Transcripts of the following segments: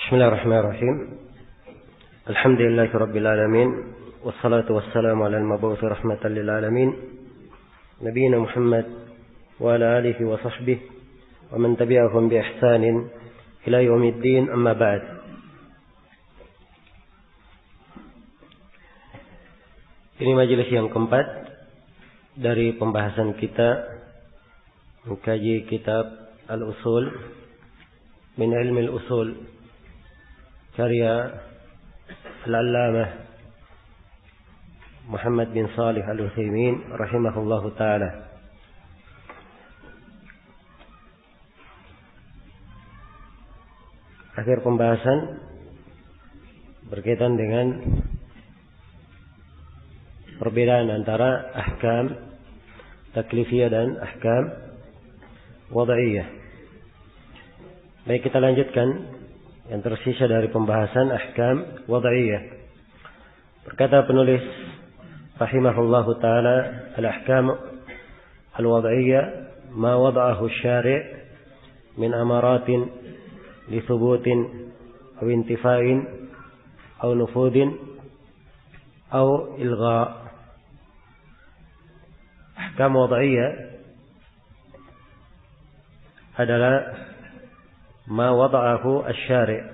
Bismillahirrahmanirrahim. Alhamdulillahi rabbil alamin, wassalatu wassalamu ala al-mab'uts rahmatan lil alamin, nabiyina Muhammad wa ala alihi wa sahbihi wa man tabi'ahum bi ihsanin ila yaumiddin, amma ba'd. Ini majelis yang keempat dari pembahasan kita mengkaji kitab Al-Usul min Ilmi Al-Usul karya Al-Allamah Muhammad bin Shalih Al-Utsaimin rahimahullahu taala. Akhir pembahasan berkaitan dengan perbedaan antara ahkam taklifiyah dan ahkam wad'iyah. Baik, kita lanjutkan yang tersisa dari pembahasan ahkam wad'iyah. Berkata penulis rahimahullahu taala, al-ahkam al-wad'iyah ma wada'ahu asy-syari' min amaratin li thubutin aw intifa'in aw nufudin aw ilgha'. Ahkam wad'iyah adalah ma wada'ahu asy-syari',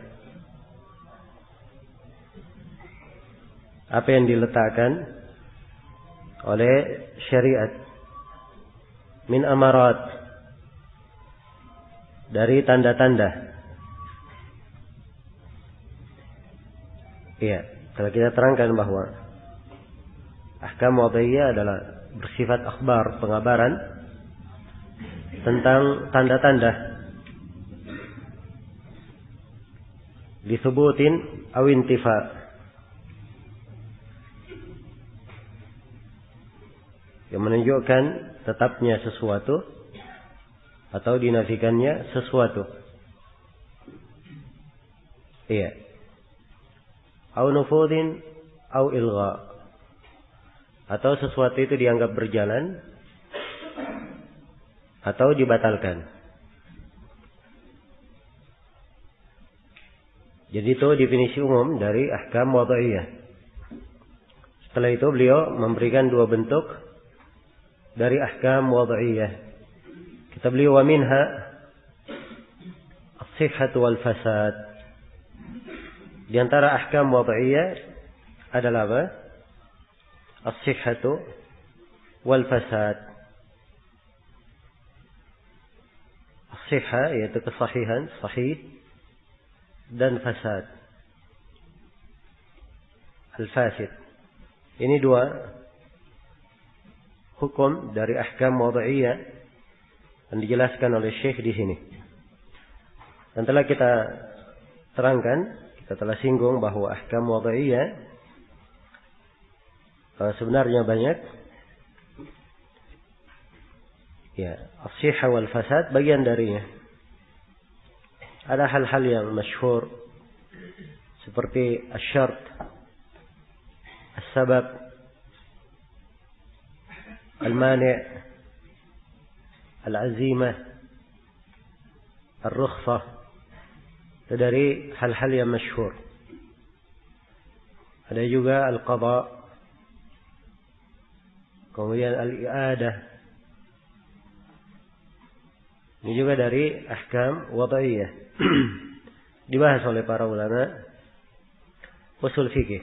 apa yang diletakkan oleh syariat, min amarat, dari tanda-tanda. Iya, kalau kita terangkan bahwa ahkam wad'iyah adalah bersifat akhbar, pengabaran tentang tanda-tanda, disubutin aw intifa, yang menunjukkan tetapnya sesuatu atau dinafikannya sesuatu. Iya. Aw nufudin aw ilgha, atau sesuatu itu dianggap berjalan atau dibatalkan. Jadi itu definisi umum dari ahkam wad'iyah. Setelah itu beliau memberikan dua bentuk dari ahkam wad'iyah. Kata beliau, wa minha as-sihhatu wal fasad. Di antara ahkam wad'iyah adalah apa? As-sihhatu wal fasad. As-sihha yaitu kesahihan, sahih, dan fasad, al-fasid. Ini dua hukum dari ahkam wad'iyah yang dijelaskan oleh Syekh di sini. Dan telah kita terangkan, kita telah singgung bahwa ahkam wad'iyah sebenarnya banyak. Ya, as-sihha wal fasad bagian darinya. Ada hal-hal yang masyhur seperti asy-syart, as-sabab, al-mani', al-azimah, ar-rukhsah. Itu dari hal-hal yang masyhur. Ada juga al-qada, kemudian al-i'adah. Ini juga dari ahkam wad'iyah. Dibahas oleh para ulama usul fikih.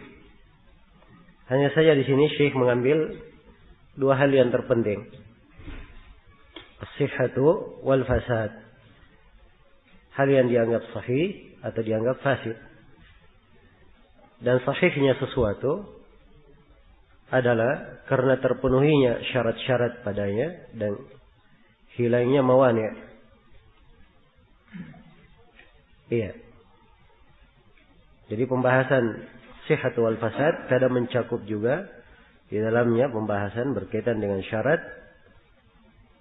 Hanya saja di sini Syekh mengambil dua hal yang terpenting, as-sihhatu wal fasad. Hal yang dianggap sahih atau dianggap fasid. Dan sahihnya sesuatu adalah karena terpenuhinya syarat-syarat padanya dan hilangnya mawani'. Iya. Jadi pembahasan sihhat wal fasad kadang mencakup juga di dalamnya pembahasan berkaitan dengan syarat,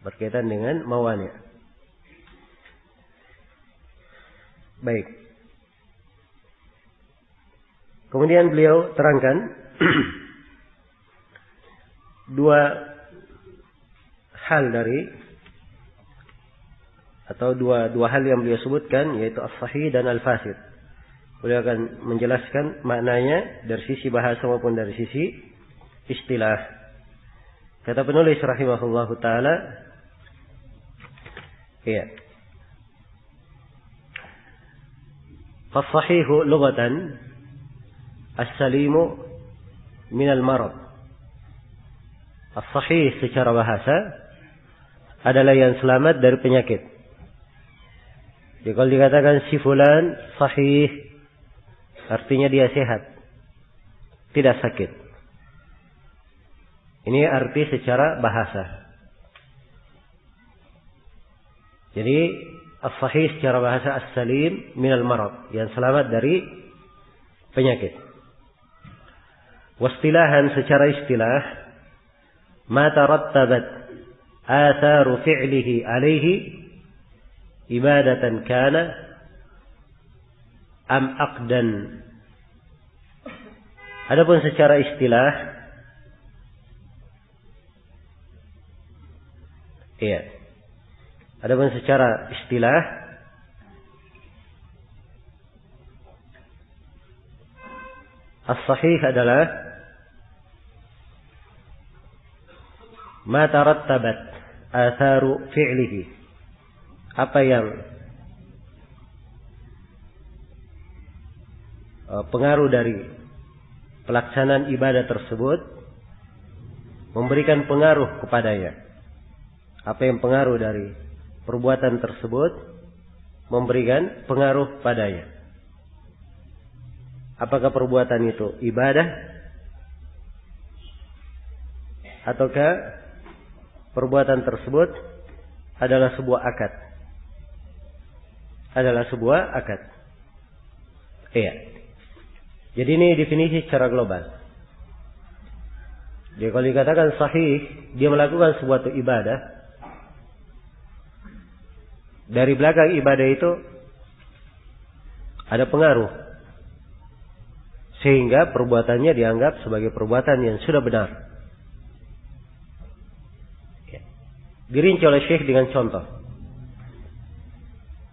berkaitan dengan mawani'. Baik. Kemudian beliau terangkan dua hal dari atau dua hal yang beliau sebutkan, yaitu as-sahih dan al-fasid. Beliau akan menjelaskan maknanya dari sisi bahasa maupun dari sisi istilah. Kata penulis rahimahullahu taala, iya. As-sahihu lughatan as-salimu min al-marad. As-sahih secara bahasa adalah yang selamat dari penyakit. Jadi kalau dikatakan si fulan sahih, artinya dia sehat, tidak sakit. Ini arti secara bahasa. Jadi as-sahih secara bahasa as-salim minal marad, yang selamat dari penyakit. Wastilahan secara istilah, ma tarattabat atharu fi'lihi alaihi ibadatan kana am aqdan. Adapun secara istilah, iya. Adapun secara istilah, as-sahih adalah ma tarattabat atharu fi'lihi, apa yang pengaruh dari pelaksanaan ibadah tersebut memberikan pengaruh kepadanya. Apa yang pengaruh dari perbuatan tersebut memberikan pengaruh padanya. Apakah perbuatan itu ibadah ataukah perbuatan tersebut adalah sebuah akad? Adalah sebuah akad. Iya. Jadi ini definisi secara global. Jadi kalau dikatakan sahih, dia melakukan sebuah ibadah. Dari belakang ibadah itu ada pengaruh, sehingga perbuatannya dianggap sebagai perbuatan yang sudah benar. Dirinci oleh Syekh dengan contoh,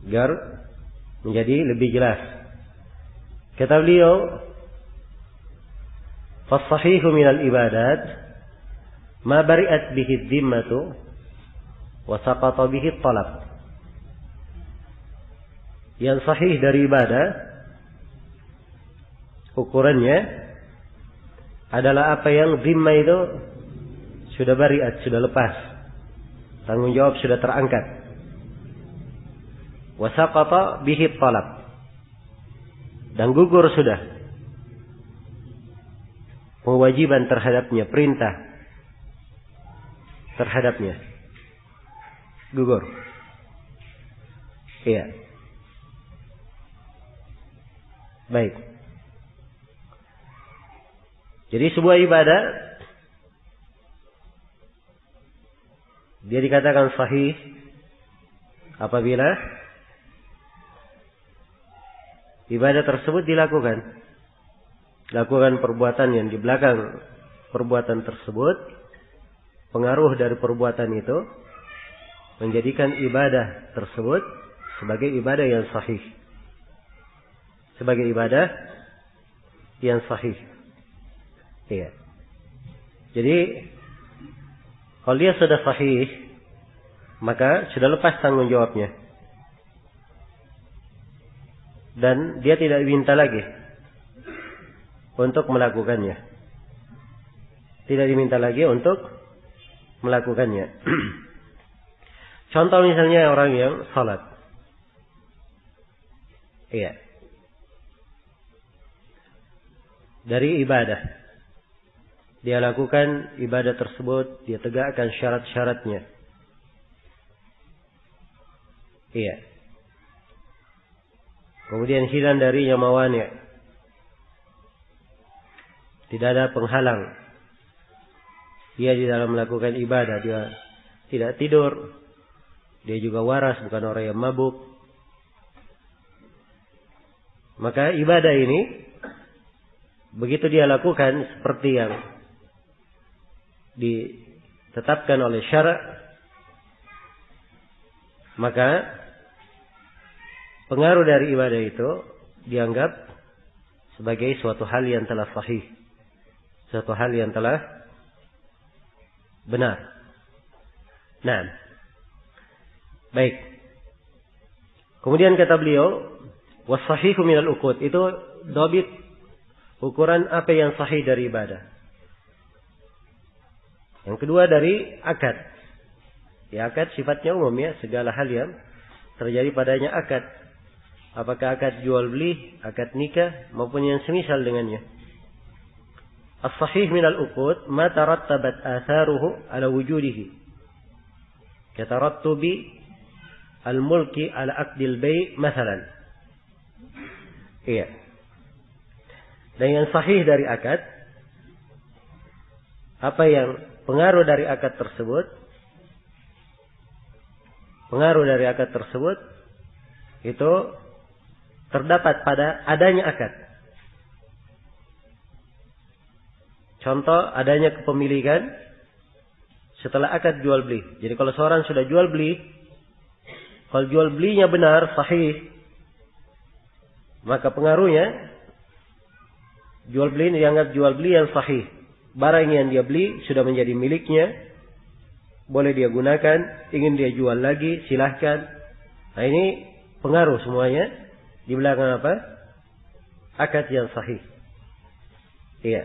agar menjadi lebih jelas. Kata beliau, "Fas-sahihu minal ibadat ma bari'at bihi dhimmatu wa saqata bihi talab." Yang sahih dari ibadah ukurannya adalah apa yang dhimma itu sudah bari'at, sudah lepas, tanggung jawab sudah terangkat. Wa saqata bihi talab, dan gugur sudah kewajiban terhadapnya, perintah terhadapnya gugur. Iya. Baik. Jadi sebuah ibadah dia dikatakan sahih apabila ibadah tersebut dilakukan perbuatan yang di belakang perbuatan tersebut, pengaruh dari perbuatan itu menjadikan ibadah tersebut sebagai ibadah yang sahih. Sebagai ibadah yang sahih. Iya. Jadi kalau dia sudah sahih, maka sudah lepas tanggung jawabnya. Dan dia tidak diminta lagi untuk melakukannya. Tidak diminta lagi untuk melakukannya. Contoh misalnya orang yang salat. Iya. Dari ibadah, dia lakukan ibadah tersebut, dia tegakkan syarat-syaratnya. Iya. Kemudian hilang darinya mawani'. Tidak ada penghalang. Dia di dalam melakukan ibadah, dia tidak tidur. Dia juga waras, bukan orang yang mabuk. Maka ibadah ini begitu dia lakukan seperti yang ditetapkan oleh syara', maka pengaruh dari ibadah itu dianggap sebagai suatu hal yang telah sahih, suatu hal yang telah benar. Nah, baik. Kemudian kata beliau, was-sahihu minal uqud, itu dhabit, ukuran apa yang sahih dari ibadah. Yang kedua dari akad. Ya, akad sifatnya umum ya, segala hal yang terjadi padanya akad. Apakah akad jual beli, akad nikah, maupun yang semisal dengannya. As-sahih minal uqud ma tarattabat atharuhu ala wujudihi. Katarattubi al-mulki ala aqdil bay' mathalan. Iya. Dan yang sahih dari akad, apa yang pengaruh dari akad tersebut, itu terdapat pada adanya akad. Contoh, adanya kepemilikan setelah akad jual beli. Jadi kalau seorang sudah jual beli, kalau jual belinya benar, sahih, maka pengaruhnya jual beli ini dianggap jual beli yang sahih. Barang yang dia beli sudah menjadi miliknya, boleh dia gunakan, ingin dia jual lagi, silahkan. Nah, ini pengaruh semuanya di belakang apa? Akad yang sahih. Iya.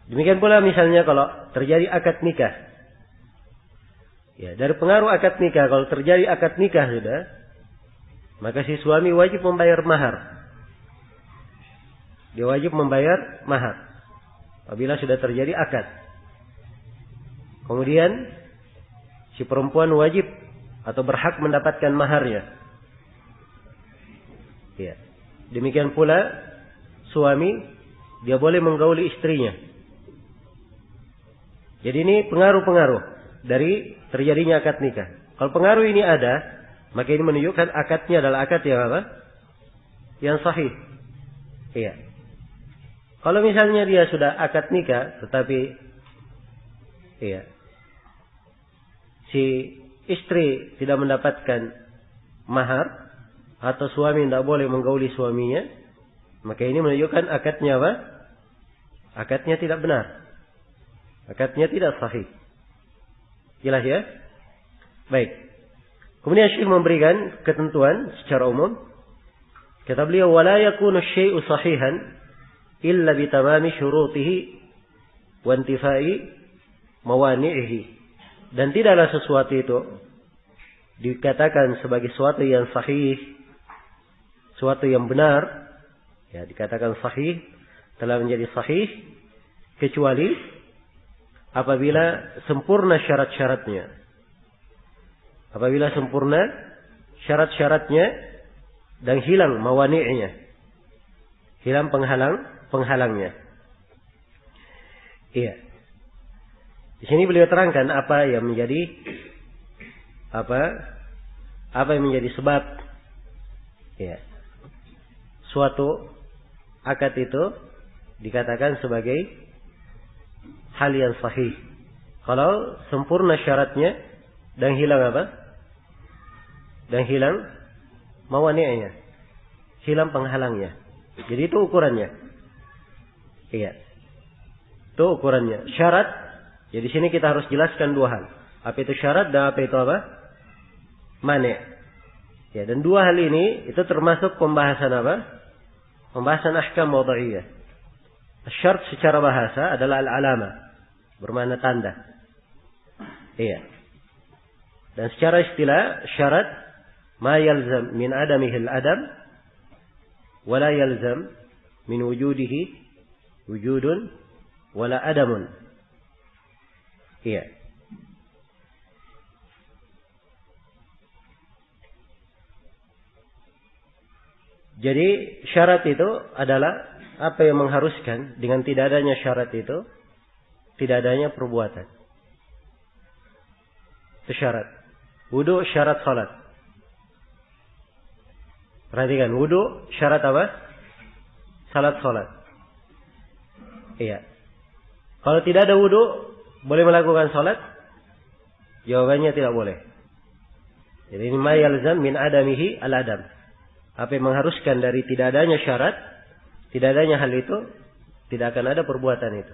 Demikian pula misalnya kalau terjadi akad nikah. Ya, dari pengaruh akad nikah, kalau terjadi akad nikah sudah, maka si suami wajib membayar mahar. Dia wajib membayar mahar apabila sudah terjadi akad. Kemudian si perempuan wajib atau berhak mendapatkan maharnya. Ya. Demikian pula suami, dia boleh menggauli istrinya. Jadi ini pengaruh-pengaruh dari terjadinya akad nikah. Kalau pengaruh ini ada, maka ini menunjukkan akadnya adalah akad yang apa? Yang sahih. Iya. Kalau misalnya dia sudah akad nikah, tetapi iya, si istri tidak mendapatkan mahar, atau suami tidak boleh menggauli suaminya, maka ini menunjukkan akadnya apa? Akadnya tidak benar. Akadnya tidak sahih. Jelas ya? Baik. Kemudian Syekh memberikan ketentuan secara umum. Kata beliau, wala yakunu syai'u sahihan illa bitamami syurutihi wa intifai mawani'ihi. Dan tidaklah sesuatu itu dikatakan sebagai sesuatu yang sahih, sesuatu yang benar, ya, dikatakan sahih, telah menjadi sahih, kecuali apabila sempurna syarat-syaratnya. Apabila sempurna syarat-syaratnya dan hilang mawani'nya, hilang penghalangnya. Iya. Di sini beliau terangkan apa yang menjadi apa yang menjadi sebab, ya, suatu akad itu dikatakan sebagai hal yang sahih. Kalau sempurna syaratnya dan hilang apa? Dan hilang mawani'nya, hilang penghalangnya. Jadi itu ukurannya. Iya. Itu ukurannya. Syarat. Jadi sini kita harus jelaskan dua hal. Apa itu syarat dan apa itu apa? Mani'. Ya, dan dua hal ini itu termasuk pembahasan apa? Pembahasan ahkam wad'iyah. Syarat secara bahasa adalah al-alamah, bermakna tanda. Iya. Dan secara istilah syarat ma yalzam min adamihi al-adam wa la yalzam min wujudihi wujudun wa la adamun. Iya. Jadi syarat itu adalah apa yang mengharuskan. Dengan tidak adanya syarat itu tidak adanya perbuatan. Itu syarat. Wudu syarat salat. Perhatikan, wudu syarat apa? Salat. Iya. Kalau tidak ada wudu, boleh melakukan salat? Jawabannya tidak boleh. Jadi ini ma yalzam min adamihi al-adam. Apa yang mengharuskan dari tidak adanya syarat, tidak adanya hal itu, tidak akan ada perbuatan itu.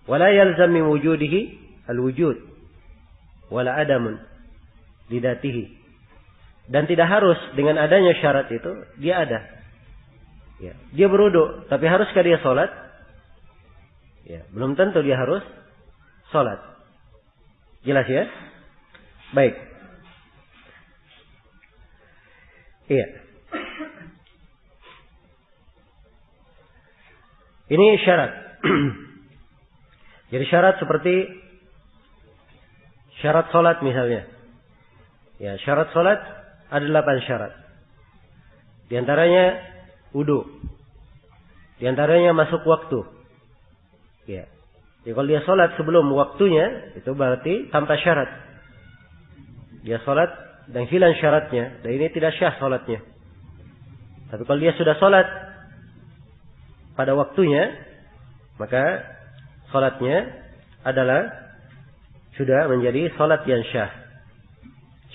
Wala yalzam min wujudihi al-wujud wala adamun lidatihi. Dan tidak harus dengan adanya syarat itu dia ada. Ya, dia berwudu, tapi haruskah dia salat? Ya, belum tentu dia harus salat. Jelas ya? Baik. Iya. Ini syarat. Jadi syarat seperti syarat salat misalnya. Ya, syarat salat ada 8 syarat. Di antaranya wudu. Di antaranya masuk waktu. Ya. Jadi kalau dia salat sebelum waktunya, itu berarti tanpa syarat. Dia salat dan hilang syaratnya, dan ini tidak syah salatnya. Tapi kalau dia sudah salat pada waktunya, maka salatnya adalah sudah menjadi salat yang syah.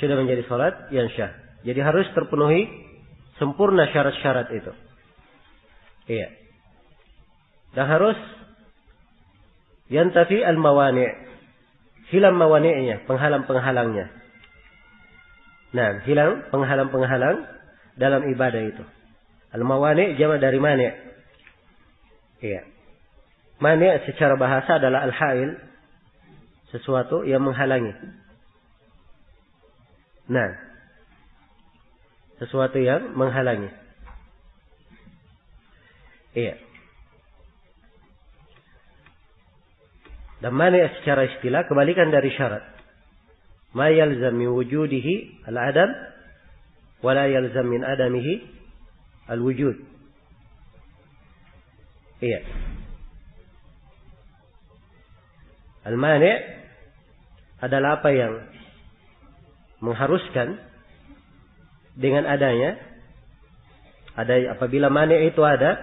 Sudah menjadi salat yang syah. Jadi harus terpenuhi sempurna syarat-syarat itu. Iya. Dan harus yantafi al-mawani'. Hilang mawani'nya, penghalang-penghalangnya. Nah, hilang penghalang-penghalang dalam ibadah itu. Al-mawani' jamak dari mani'. Iya. Mani' secara bahasa adalah al-ha'il, sesuatu yang menghalangi. Nah, sesuatu yang menghalangi. Iya. Dan mani' secara istilah kebalikan dari syarat. Ma yalzam min wujudihi al-adam wa la yalzam min adamihi al-wujud. Iya. Al-mani' adalah apa yang mengharuskan dengan adanya. Apabila mani' itu ada,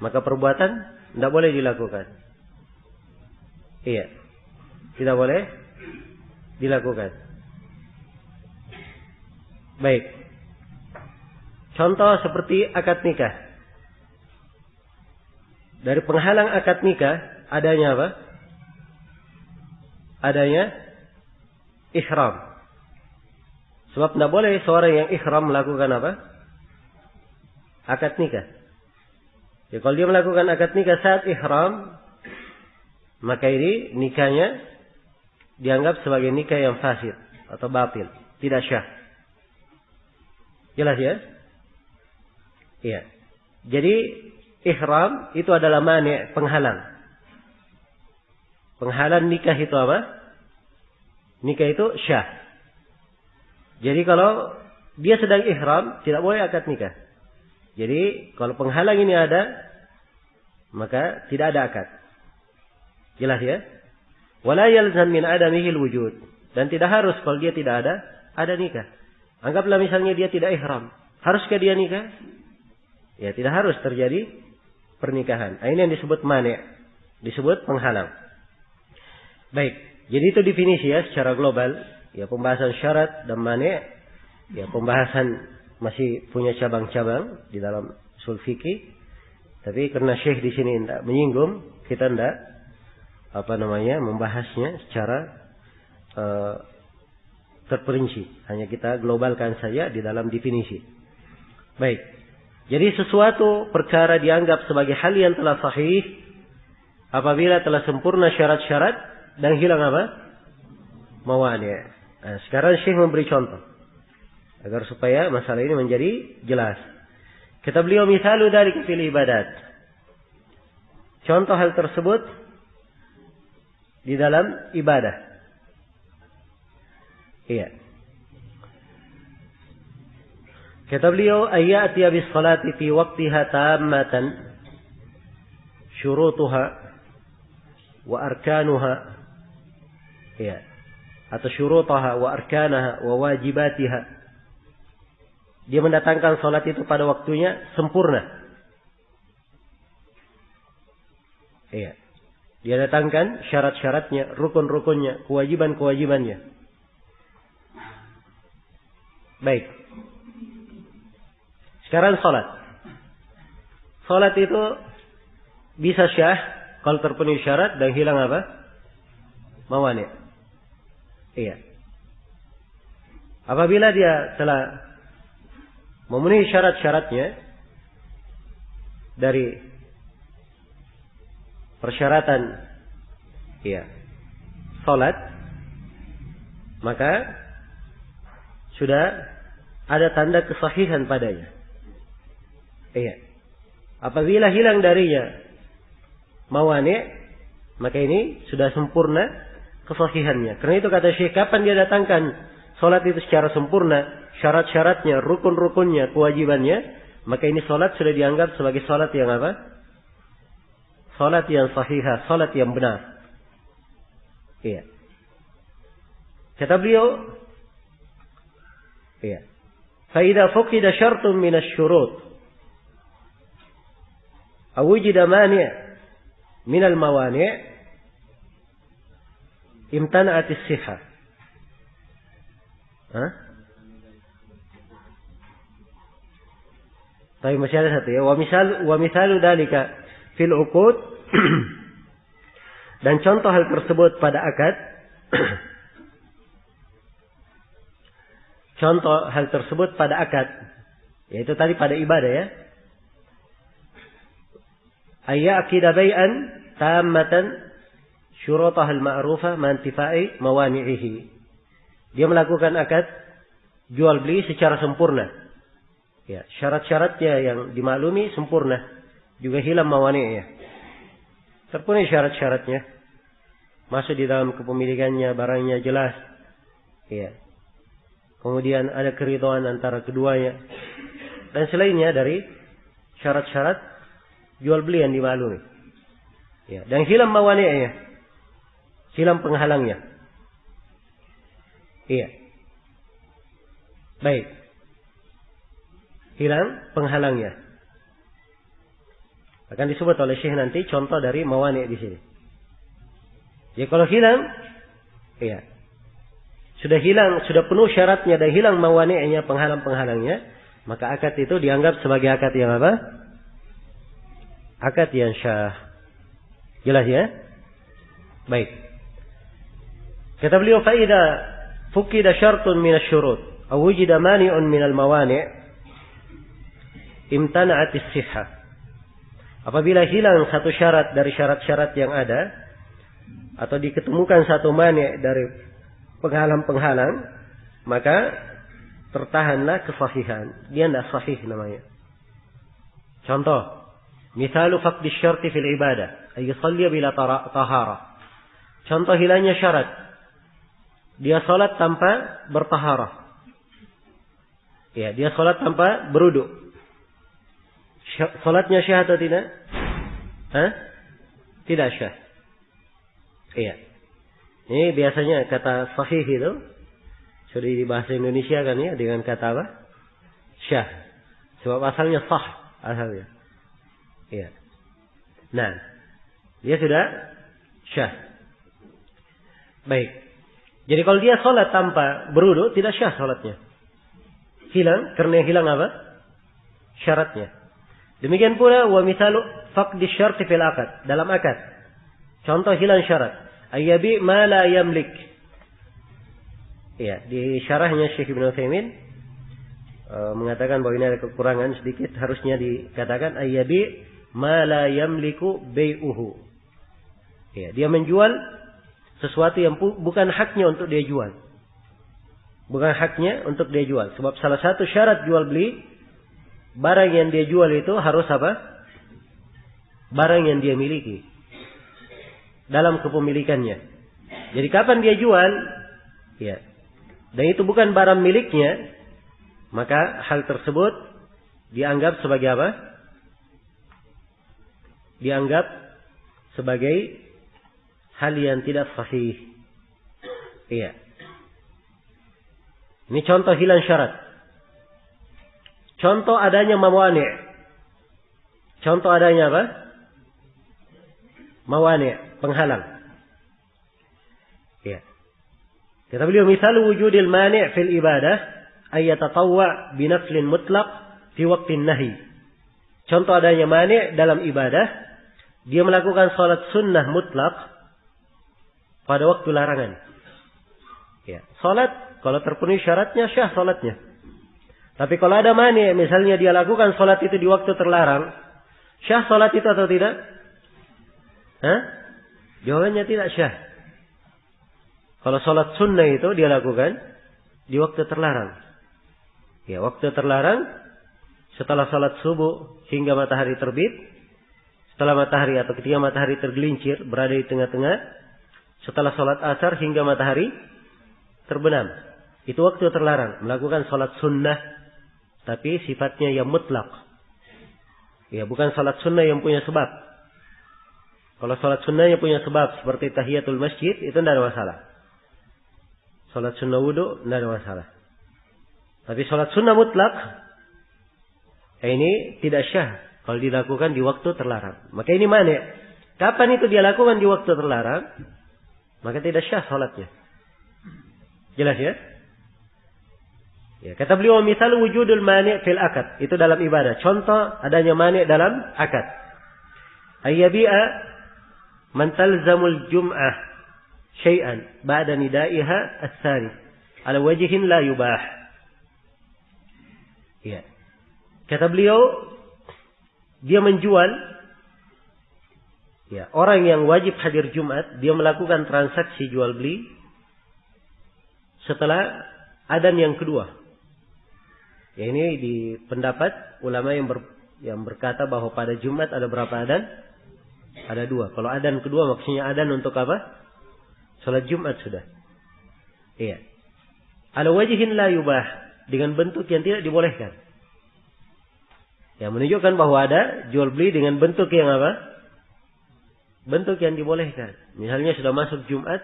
maka perbuatan tidak boleh dilakukan. Iya. Tidak boleh dilakukan. Baik. Contoh seperti akad nikah. Dari penghalang akad nikah adanya apa? Adanya ihram. Sebab tidak boleh seorang yang ihram melakukan apa? Akad nikah. Ya, kalau dia melakukan akad nikah saat ihram, maka ini nikahnya dianggap sebagai nikah yang fasid atau batil, tidak syah. Jelas ya? Iya. Jadi ihram itu adalah mani', penghalang. Penghalang nikah itu apa? Nikah itu syah. Jadi kalau dia sedang ihram, tidak boleh akad nikah. Jadi kalau penghalang ini ada, maka tidak ada akad. Jelas ya? Wala yalzam min adamihi al-wujud. Dan tidak harus kalau dia tidak ada nikah. Anggaplah misalnya dia tidak ihram. Haruskah dia nikah? Ya, tidak harus terjadi pernikahan. Ini yang disebut mani', disebut penghalang. Baik, jadi itu definisi ya secara global. Ya, pembahasan syarat dan mani'. Ya, pembahasan masih punya cabang-cabang di dalam ushul fikih. Tapi karena Syekh di sini tidak menyinggung, kita tidak membahasnya secara terperinci. Hanya kita globalkan saja di dalam definisi. Baik. Jadi sesuatu perkara dianggap sebagai hal yang telah sahih apabila telah sempurna syarat-syarat dan hilang apa? Mawani'. Nah, sekarang Syekh memberi contoh agar supaya masalah ini menjadi jelas. Kata beliau, misalu dari fil ibadat. Contoh hal tersebut di dalam ibadah. Iya. Kata beliau, ayati bis salati fi waqtiha tammatan syurutuha wa arkanuha. Iya. Atau syurutaha wa arkanaha wa wajibatiha. Dia mendatangkan salat itu pada waktunya sempurna. Iya. Dia datangkan syarat-syaratnya, rukun-rukunnya, kewajiban-kewajibannya. Baik. Sekarang salat. salat itu bisa syah kalau terpenuhi syarat dan hilang apa? Mawani'. Iya. Apabila dia telah memenuhi syarat-syaratnya dari persyaratan salat, maka sudah ada tanda kesahihan padanya. Iya. Apabila hilang darinya mawani', maka ini sudah sempurna kesahihannya. Karena itu kata Syekh, kapan dia datangkan salat itu secara sempurna, syarat-syaratnya, rukun-rukunnya, kewajibannya, maka ini salat sudah dianggap sebagai salat yang apa? Salat yang sahihah, salat yang benar. Iya. Kata beliau, iya. Fa idza fuqida syartun min asy-syurut aw wujida mani' min al-mawani' imtana'at as-sihah. Tapi masih ada satu ya. Wa misalu dalika fil uqud. Dan contoh hal tersebut pada akad. Contoh hal tersebut pada akad. Yaitu tadi pada ibadah ya. Ayya akida bay'an tammatan syurutah al-ma'rufah mantifa'i mawani'ihi. Dia melakukan akad jual beli secara sempurna. Ya, syarat-syaratnya yang dimaklumi sempurna, juga hilang mawani'nya. Terpenuhi syarat-syaratnya. Masuk di dalam kepemilikannya, barangnya jelas. Ya. Kemudian ada keridhaan antara keduanya. Dan selainnya dari syarat-syarat jual beli yang dimaklumi. Ya, dan hilang mawani'nya. Hilang penghalangnya. Iya. Baik. Hilang penghalangnya. Akan disebut oleh Syekh nanti contoh dari mawani' di sini. Ya kalau hilang, iya. Sudah hilang, sudah penuh syaratnya dan hilang mawani'nya, penghalang-penghalangnya, maka akad itu dianggap sebagai akad yang apa? Akad yang syah. Jelas ya? Baik. Kata beliau, fa idza fuqida syartun min asy-syurut aw wujida mani'un min al-mawani' imtana'at as-sihhah. Apabila hilang satu syarat dari syarat-syarat yang ada atau diketemukan satu mani' dari penghalang-penghalang, maka tertahanlah kesahihan. Dia tidak sahih namanya. Contoh, misalu faqdi syarti fil ibadah, ay yusalli bila tahara. Contoh hilangnya syarat. Dia salat tanpa bertaharah. Ya, dia salat tanpa berwudu. Salatnya syah atau tidak? Tidak syah. Iya. Ini biasanya kata sahih itu sudah di bahasa Indonesia kan ya dengan kata apa? Syah. Sebab asalnya sah asalnya. Iya. Nah, dia sudah syah. Baik. Jadi kalau dia sholat tanpa berwudu, tidak syah sholatnya. Hilang, karena hilang apa? Syaratnya. Demikian pula, wa mithalu faqdi syarti fil akad. Dalam akad. Contoh hilang syarat. Ayyabi ma la yamlik. Ya, di syarahnya Syekh Ibn Utsaimin mengatakan bahwa ini ada kekurangan sedikit. Harusnya dikatakan ayyabi ma la yamliku bai'uhu. Ya, dia menjual sesuatu yang bukan haknya untuk dia jual. Bukan haknya untuk dia jual. Sebab salah satu syarat jual beli, barang yang dia jual itu harus apa? Barang yang dia miliki. Dalam kepemilikannya. Jadi kapan dia jual? Ya. Dan itu bukan barang miliknya, maka hal tersebut dianggap sebagai apa? Dianggap sebagai hal yang tidak sahih. Iya. Ini contoh hilang syarat. Contoh adanya mawani'. Contoh adanya apa? Mawani', penghalang. Iya. Kata beliau, misal wujudil mani' fil ibadah ay yatatawwa' bi naflin mutlaq fi waqtin nahi. contoh adanya mani dalam ibadah, dia melakukan sholat sunnah mutlak pada waktu larangan. Ya, sholat kalau terpenuhi syaratnya syah sholatnya. Tapi kalau ada mani, misalnya dia lakukan sholat itu di waktu terlarang, syah sholat itu atau tidak? Jawabannya tidak syah. Kalau sholat sunnah itu dia lakukan di waktu terlarang. Ya, waktu terlarang setelah sholat subuh hingga matahari terbit, setelah matahari atau ketika matahari tergelincir berada di tengah-tengah, setelah sholat asar hingga matahari terbenam. Itu waktu terlarang melakukan sholat sunnah, tapi sifatnya yang mutlak. Ya, bukan sholat sunnah yang punya sebab. Kalau sholat sunnah yang punya sebab seperti tahiyatul masjid itu tidak ada masalah. Sholat sunnah wudu tidak ada masalah. Tapi sholat sunnah mutlak ini tidak syah kalau dilakukan di waktu terlarang. Maka ini mani. Kapan itu dia lakukan di waktu terlarang, maka tidak syah sholatnya. Jelas ya? Ya, kata beliau, misal wujudul mani fil akad. Itu dalam ibadah. Contoh adanya mani dalam akad. Ayyabi'a man talzamul jum'ah syai'an ba'da nida'iha as-sani ala wajhin la yubah. Ya. Kata beliau, dia menjual, ya, orang yang wajib hadir Jumat, dia melakukan transaksi jual beli setelah adzan yang kedua. Ya, ini di pendapat ulama yang berkata bahwa pada Jumat ada berapa adzan? Ada 2. Kalau adzan kedua maksudnya adzan untuk apa? Salat Jumat sudah. Iya. Ala wajhin la yubah, dengan bentuk yang tidak dibolehkan. Ya, menunjukkan bahwa ada jual beli dengan bentuk yang apa? Bentuk yang dibolehkan. Misalnya sudah masuk Jumat,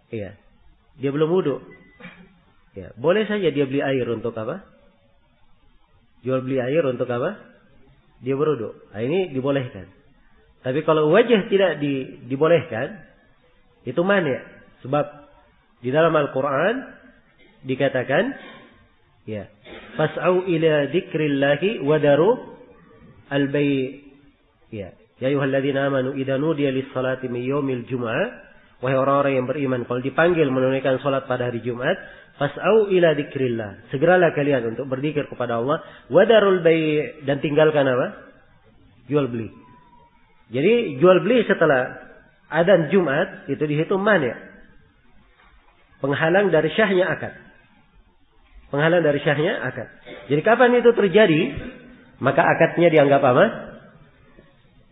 iya, dia belum wudu. Ya, boleh saja dia beli air untuk apa? Jual beli air untuk apa? Dia berwudu. Nah, ini dibolehkan. Tapi kalau wajah tidak dibolehkan, itu mani. Sebab di dalam Al-Quran dikatakan, ya, fas'au ila dzikrillahi wadaru al-bai'. Ya, ya ayyuhalladzina amanu idza nudiya lis-salati min yaumil jumu'ah, wahai orang-orang yang beriman, kalau dipanggil menunaikan salat pada hari Jumat, fas'au ila dzikrillah, segeralah kalian untuk berzikir kepada Allah, wadarul bai', dan tinggalkan apa? Jual beli. Jadi jual beli setelah adzan Jumat itu dihitung mani. Penghalang dari syahnya akad. Penghalang dari syahnya akad. Jadi kapan itu terjadi, maka akadnya dianggap apa?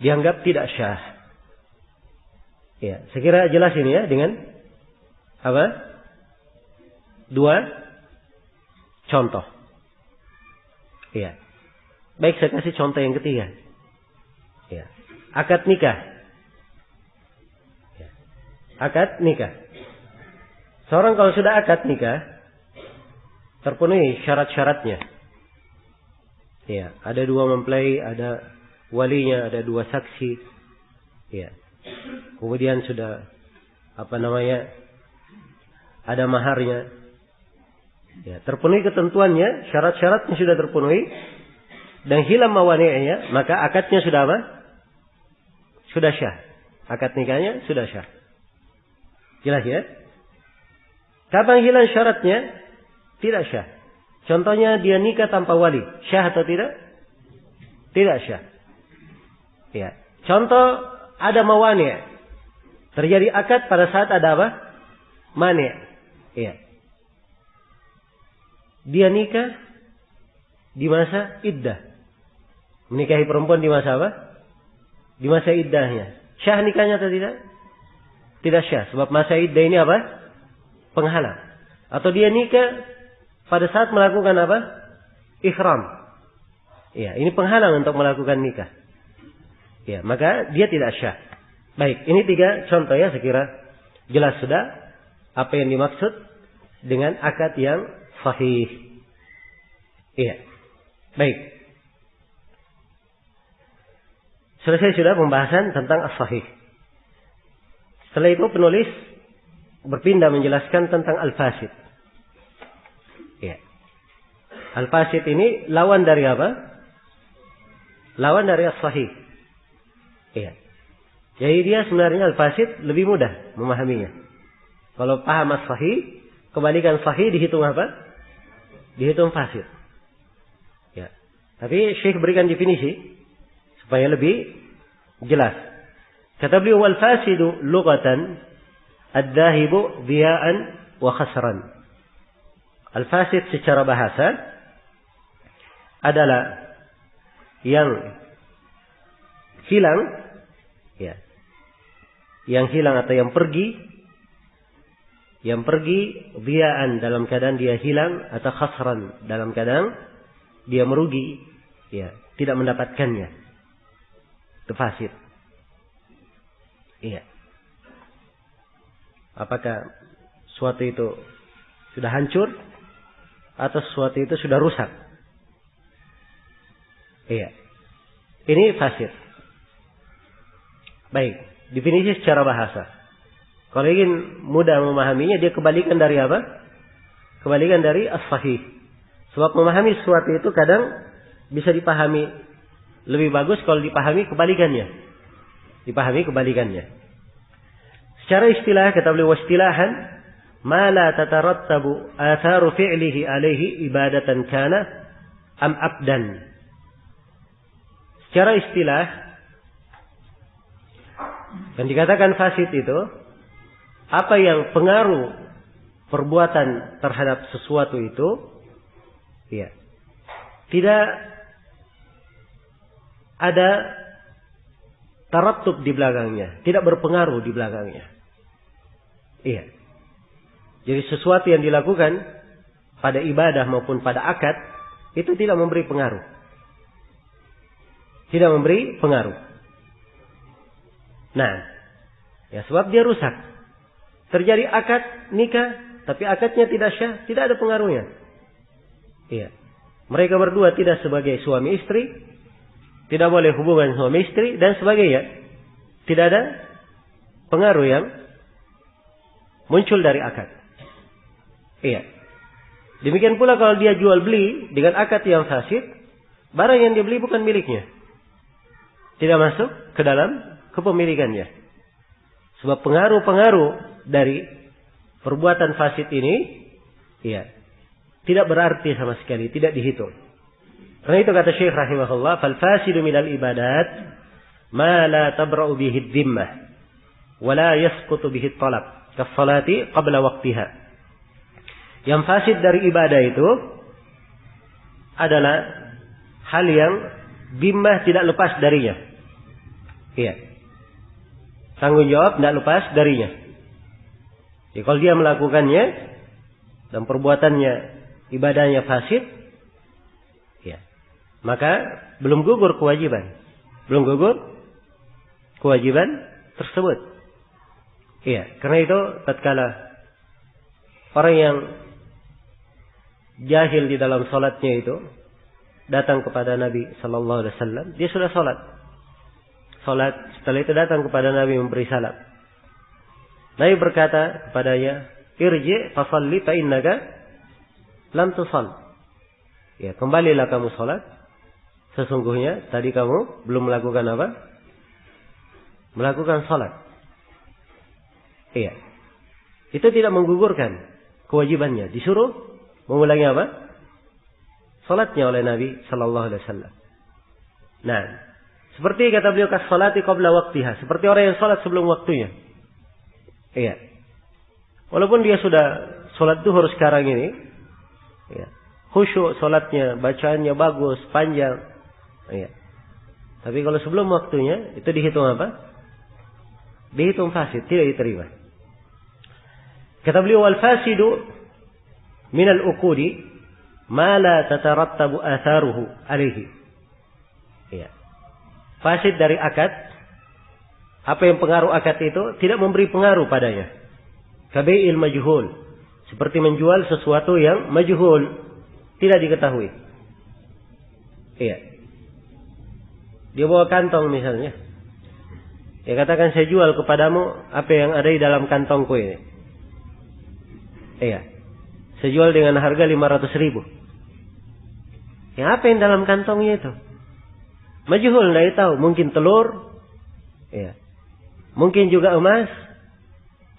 Dianggap tidak syah. Ya, saya kira jelas ini ya dengan apa? 2 contoh. Ya. Baik, saya kasih contoh yang ketiga. Ya. Akad nikah. Ya. Akad nikah. Seorang kalau sudah akad nikah, terpenuhi syarat-syaratnya. Ya, ada 2 mempelai, ada walinya, ada 2 saksi. Ya. Kemudian sudah ada maharnya. Ya, terpenuhi ketentuannya, syarat-syaratnya sudah terpenuhi dan hilang mawani'nya, maka akadnya sudah apa? Sudah syah. Akad nikahnya sudah syah. Jelas ya? Kapan hilang syaratnya? Tidak syah. Contohnya dia nikah tanpa wali, syah atau tidak? Tidak syah. Ya. Contoh ada mawani'. Terjadi akad pada saat ada apa? Mani'. Ya. Dia nikah di masa iddah. Menikahi perempuan di masa apa? Di masa iddahnya. Syah nikahnya atau tidak? Tidak syah. Sebab masa iddah ini apa? Penghalang. Atau dia nikah pada saat melakukan apa? Ihram. Ya, ini penghalang untuk melakukan nikah. Ya, maka dia tidak syah. Baik, ini 3 contoh ya, saya kira jelas sudah apa yang dimaksud dengan akad yang sahih. Iya. Baik. Selesai sudah pembahasan tentang as-sahih. Setelah itu penulis berpindah menjelaskan tentang al-fasid. Iya. Al-fasid ini lawan dari apa? lawan dari as-sahih. Iya. Jadi dia sebenarnya al-fasid lebih mudah memahaminya. Kalau paham as-sahih, kebalikan sahih dihitung apa? Dihitung fasid. Ya. Tapi Syekh berikan definisi supaya lebih jelas. Kata beliau, wal fasidu lughatan ad-dhahibu dhiya'an wa khasran. Al-fasid secara bahasa adalah yang hilang, ya, yang hilang atau yang pergi dhiya'an dalam keadaan dia hilang, atau khasran dalam keadaan dia merugi, ya, tidak mendapatkannya. Itu fasid. Iya. Apakah sesuatu itu sudah hancur atau sesuatu itu sudah rusak? Iya. Ini fasid. Baik, definisi secara bahasa. Kalau ingin mudah memahaminya, dia kebalikan dari apa? Kebalikan dari as-sahih. Sebab memahami sesuatu itu kadang bisa dipahami lebih bagus kalau dipahami kebalikannya. Dipahami kebalikannya. Secara istilah, kata beliau, istilahan ma la tatarattabu atharu fi'lihi alaihi ibadatan kana am abdan. Secara istilah, yang dikatakan fasid itu apa yang pengaruh perbuatan terhadap sesuatu itu, ya, tidak ada tarattub di belakangnya, tidak berpengaruh di belakangnya. Iya. Jadi sesuatu yang dilakukan pada ibadah maupun pada akad itu tidak memberi pengaruh. Tidak memberi pengaruh. Nah, ya sebab dia rusak. Terjadi akad nikah, tapi akadnya tidak syah, tidak ada pengaruhnya. Iya. Mereka berdua tidak sebagai suami istri, tidak boleh hubungan suami istri dan sebagainya. Tidak ada pengaruh yang muncul dari akad. Iya. Demikian pula kalau dia jual beli dengan akad yang fasid, barang yang dia beli bukan miliknya. Tidak masuk ke dalam kepemilikannya. Sebab pengaruh-pengaruh dari perbuatan fasid ini, iya, tidak berarti sama sekali, tidak dihitung. Karena itu kata Syekh rahimahullah, fal fasidu minal ibadat ma la tabra'u bihi dhimmah wa la yasqutu bihi talab kas-salati qabla waqtiha. Yang fasid dari ibadah itu adalah hal yang dhimmah tidak lepas darinya. Iya. Tanggung jawab tidak lepas darinya. Jadi kalau dia melakukannya dan perbuatannya, ibadahnya fasid, ya, maka belum gugur kewajiban. Belum gugur kewajiban tersebut. Iya, karena itu tatkala orang yang jahil di dalam salatnya itu datang kepada Nabi sallallahu alaihi wasallam, dia sudah salat. Salat, setelah itu datang kepada Nabi memberi salam. Nabi berkata kepadanya, "Irji' fa shalli fa innaka lam tusall." Ya, kembalilah kamu salat. Sesungguhnya tadi kamu belum melakukan apa? Melakukan salat. Iya. Itu tidak menggugurkan kewajibannya. Disuruh mengulangi apa? Salatnya oleh Nabi sallallahu alaihi wasallam. Nah, seperti kata beliau, kas-salati qabla waqtiha, seperti orang yang salat sebelum waktunya. Iya. Walaupun dia sudah salat zuhur sekarang ini, iya, khusyuk salatnya, bacaannya bagus, panjang. Iya. Tapi kalau sebelum waktunya, itu dihitung apa? Dihitung fasid, tidak diterima. Kata beliau, wal fasidu minal uqudi ma la tatarattabu atharuhu alaihi. Iya. Fasid dari akad, apa yang pengaruh akad itu tidak memberi pengaruh padanya. Kabi'il majhul, seperti menjual sesuatu yang majhul, tidak diketahui. Iya. Dia bawa kantong misalnya. Dia katakan, saya jual kepadamu apa yang ada di dalam kantongku ini. Iya. Saya jual dengan harga 500.000. Ya, apa yang dalam kantongnya itu? Majhul, tidak tahu. Mungkin telur, ya. Mungkin juga emas,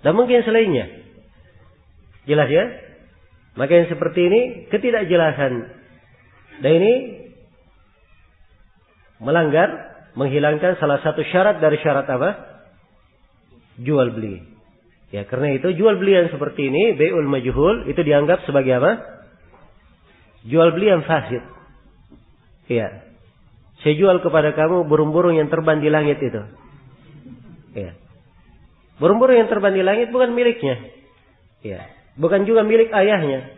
dan mungkin selainnya. Jelas ya? Maka yang seperti ini ketidakjelasan. Dan ini melanggar, menghilangkan salah satu syarat dari syarat apa? Jual beli. Ya, karena itu jual beli yang seperti ini, bai'ul majhul, itu dianggap sebagai apa? Jual beli yang fasid. Ya. Saya jual kepada kamu burung-burung yang terbang di langit itu. Ya. Burung-burung yang terbang di langit bukan miliknya. Ya. Bukan juga milik ayahnya.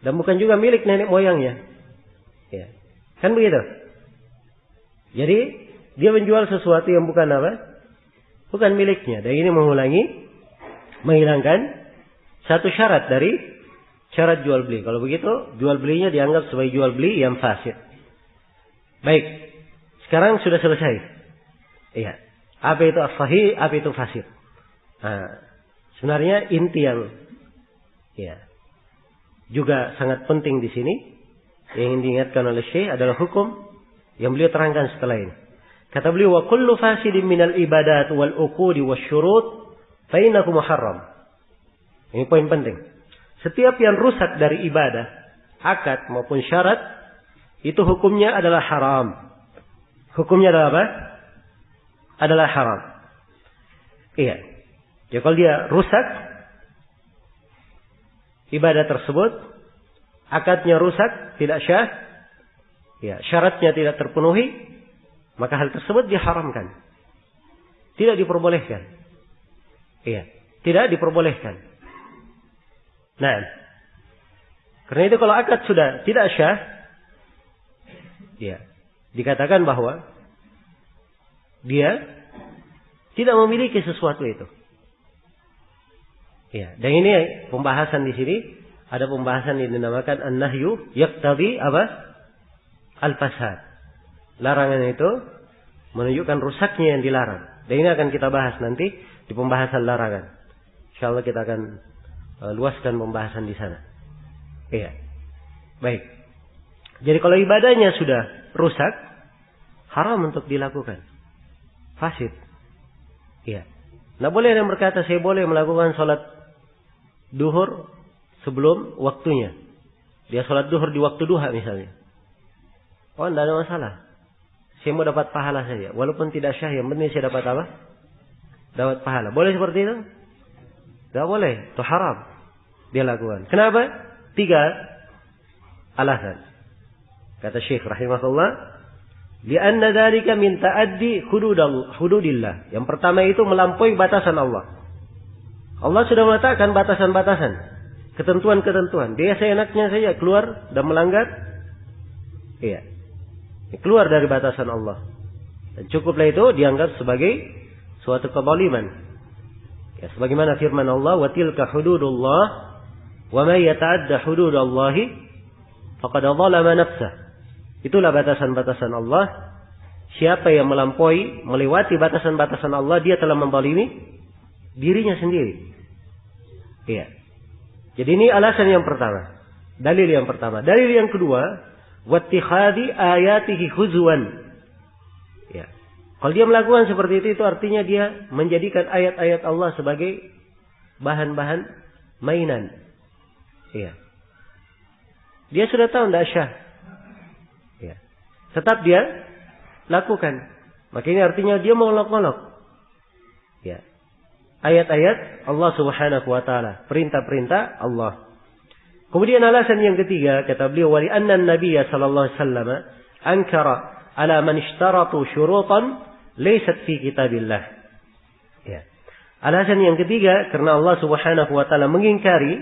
Dan bukan juga milik nenek moyangnya. Ya. Kan begitu? Jadi, dia menjual sesuatu yang bukan apa? Bukan miliknya. Dan ini menghilangkan satu syarat dari syarat jual beli. Kalau begitu, jual belinya dianggap sebagai jual beli yang fasid. Baik. Sekarang sudah selesai. Iya. Apa itu sahih, apa itu fasid. Nah, sebenarnya inti yang juga sangat penting di sini yang diingatkan oleh Syekh adalah hukum yang beliau terangkan setelah ini. Kata beliau, wa kullu fasidin minal ibadat wal uqudi wasyurut fa innahu muharram. Ini poin penting. Setiap yang rusak dari ibadah, akad maupun syarat, itu hukumnya adalah haram. Hukumnya adalah apa? Adalah haram. Iya. Ya, kalau dia rusak ibadah tersebut, akadnya rusak, tidak syah, ya, syaratnya tidak terpenuhi, maka hal tersebut diharamkan. Tidak diperbolehkan. Iya, tidak diperbolehkan. Nah, karena itu kalau akad sudah tidak syah, ya, dikatakan bahwa dia tidak memiliki sesuatu itu. Ya, dan ini pembahasan di sini ada pembahasan yang dinamakan an-nahyu yaqtadi apa? Al-fasad. Larangan itu menunjukkan rusaknya yang dilarang. Dan ini akan kita bahas nanti di pembahasan larangan. Insyaallah kita akan luaskan pembahasan di sana. Iya. Baik. Jadi kalau ibadahnya sudah rusak, haram untuk dilakukan. Fasid. Iya. Nah, boleh yang berkata saya boleh melakukan sholat duhur sebelum waktunya. Dia sholat duhur di waktu duha misalnya. Oh, tidak ada masalah. Saya mau dapat pahala saja. Walaupun tidak syah, yang penting saya dapat apa? Dapat pahala. Boleh seperti itu? Tidak boleh. Itu haram. Dia lakukan. Kenapa? 3 alasan. Kata Syekh rahimahullah. Lianna dzalika min ta'addi hududillah. Yang pertama itu melampaui batasan Allah. Allah sudah meletakkan batasan-batasan, ketentuan-ketentuan. Dia seenaknya saja keluar dan melanggar. Iya. Keluar dari batasan Allah. Dan cukuplah itu dianggap sebagai suatu kezaliman. Ya, sebagaimana firman Allah, "Wa tilka hududullah, wa may yata'adda hududallahi faqad dzalama nafsah." Itulah batasan-batasan Allah. Siapa yang melampaui, melewati batasan-batasan Allah, dia telah menzalimi dirinya sendiri. Iya. Jadi ini alasan yang pertama. Dalil yang pertama. Dalil yang kedua, wattikhadi ayatihi huzwan. Ya. Kalau dia melakukan seperti itu artinya dia menjadikan ayat-ayat Allah sebagai bahan-bahan mainan. Iya. Dia sudah tahu tidak syah. Ya. Tetap dia lakukan. Maka ini artinya dia mengolok-olok. Ya. Ayat-ayat Allah Subhanahu wa taala, perintah-perintah Allah. Kemudian alasan yang ketiga kata beliau, wa li anna an-nabiy sallallahu alaihi wasallam ankara ala man ishtaratu syurutan laysat fi kitabillah. Ya. Alasan yang ketiga karena Allah Subhanahu wa taala mengingkari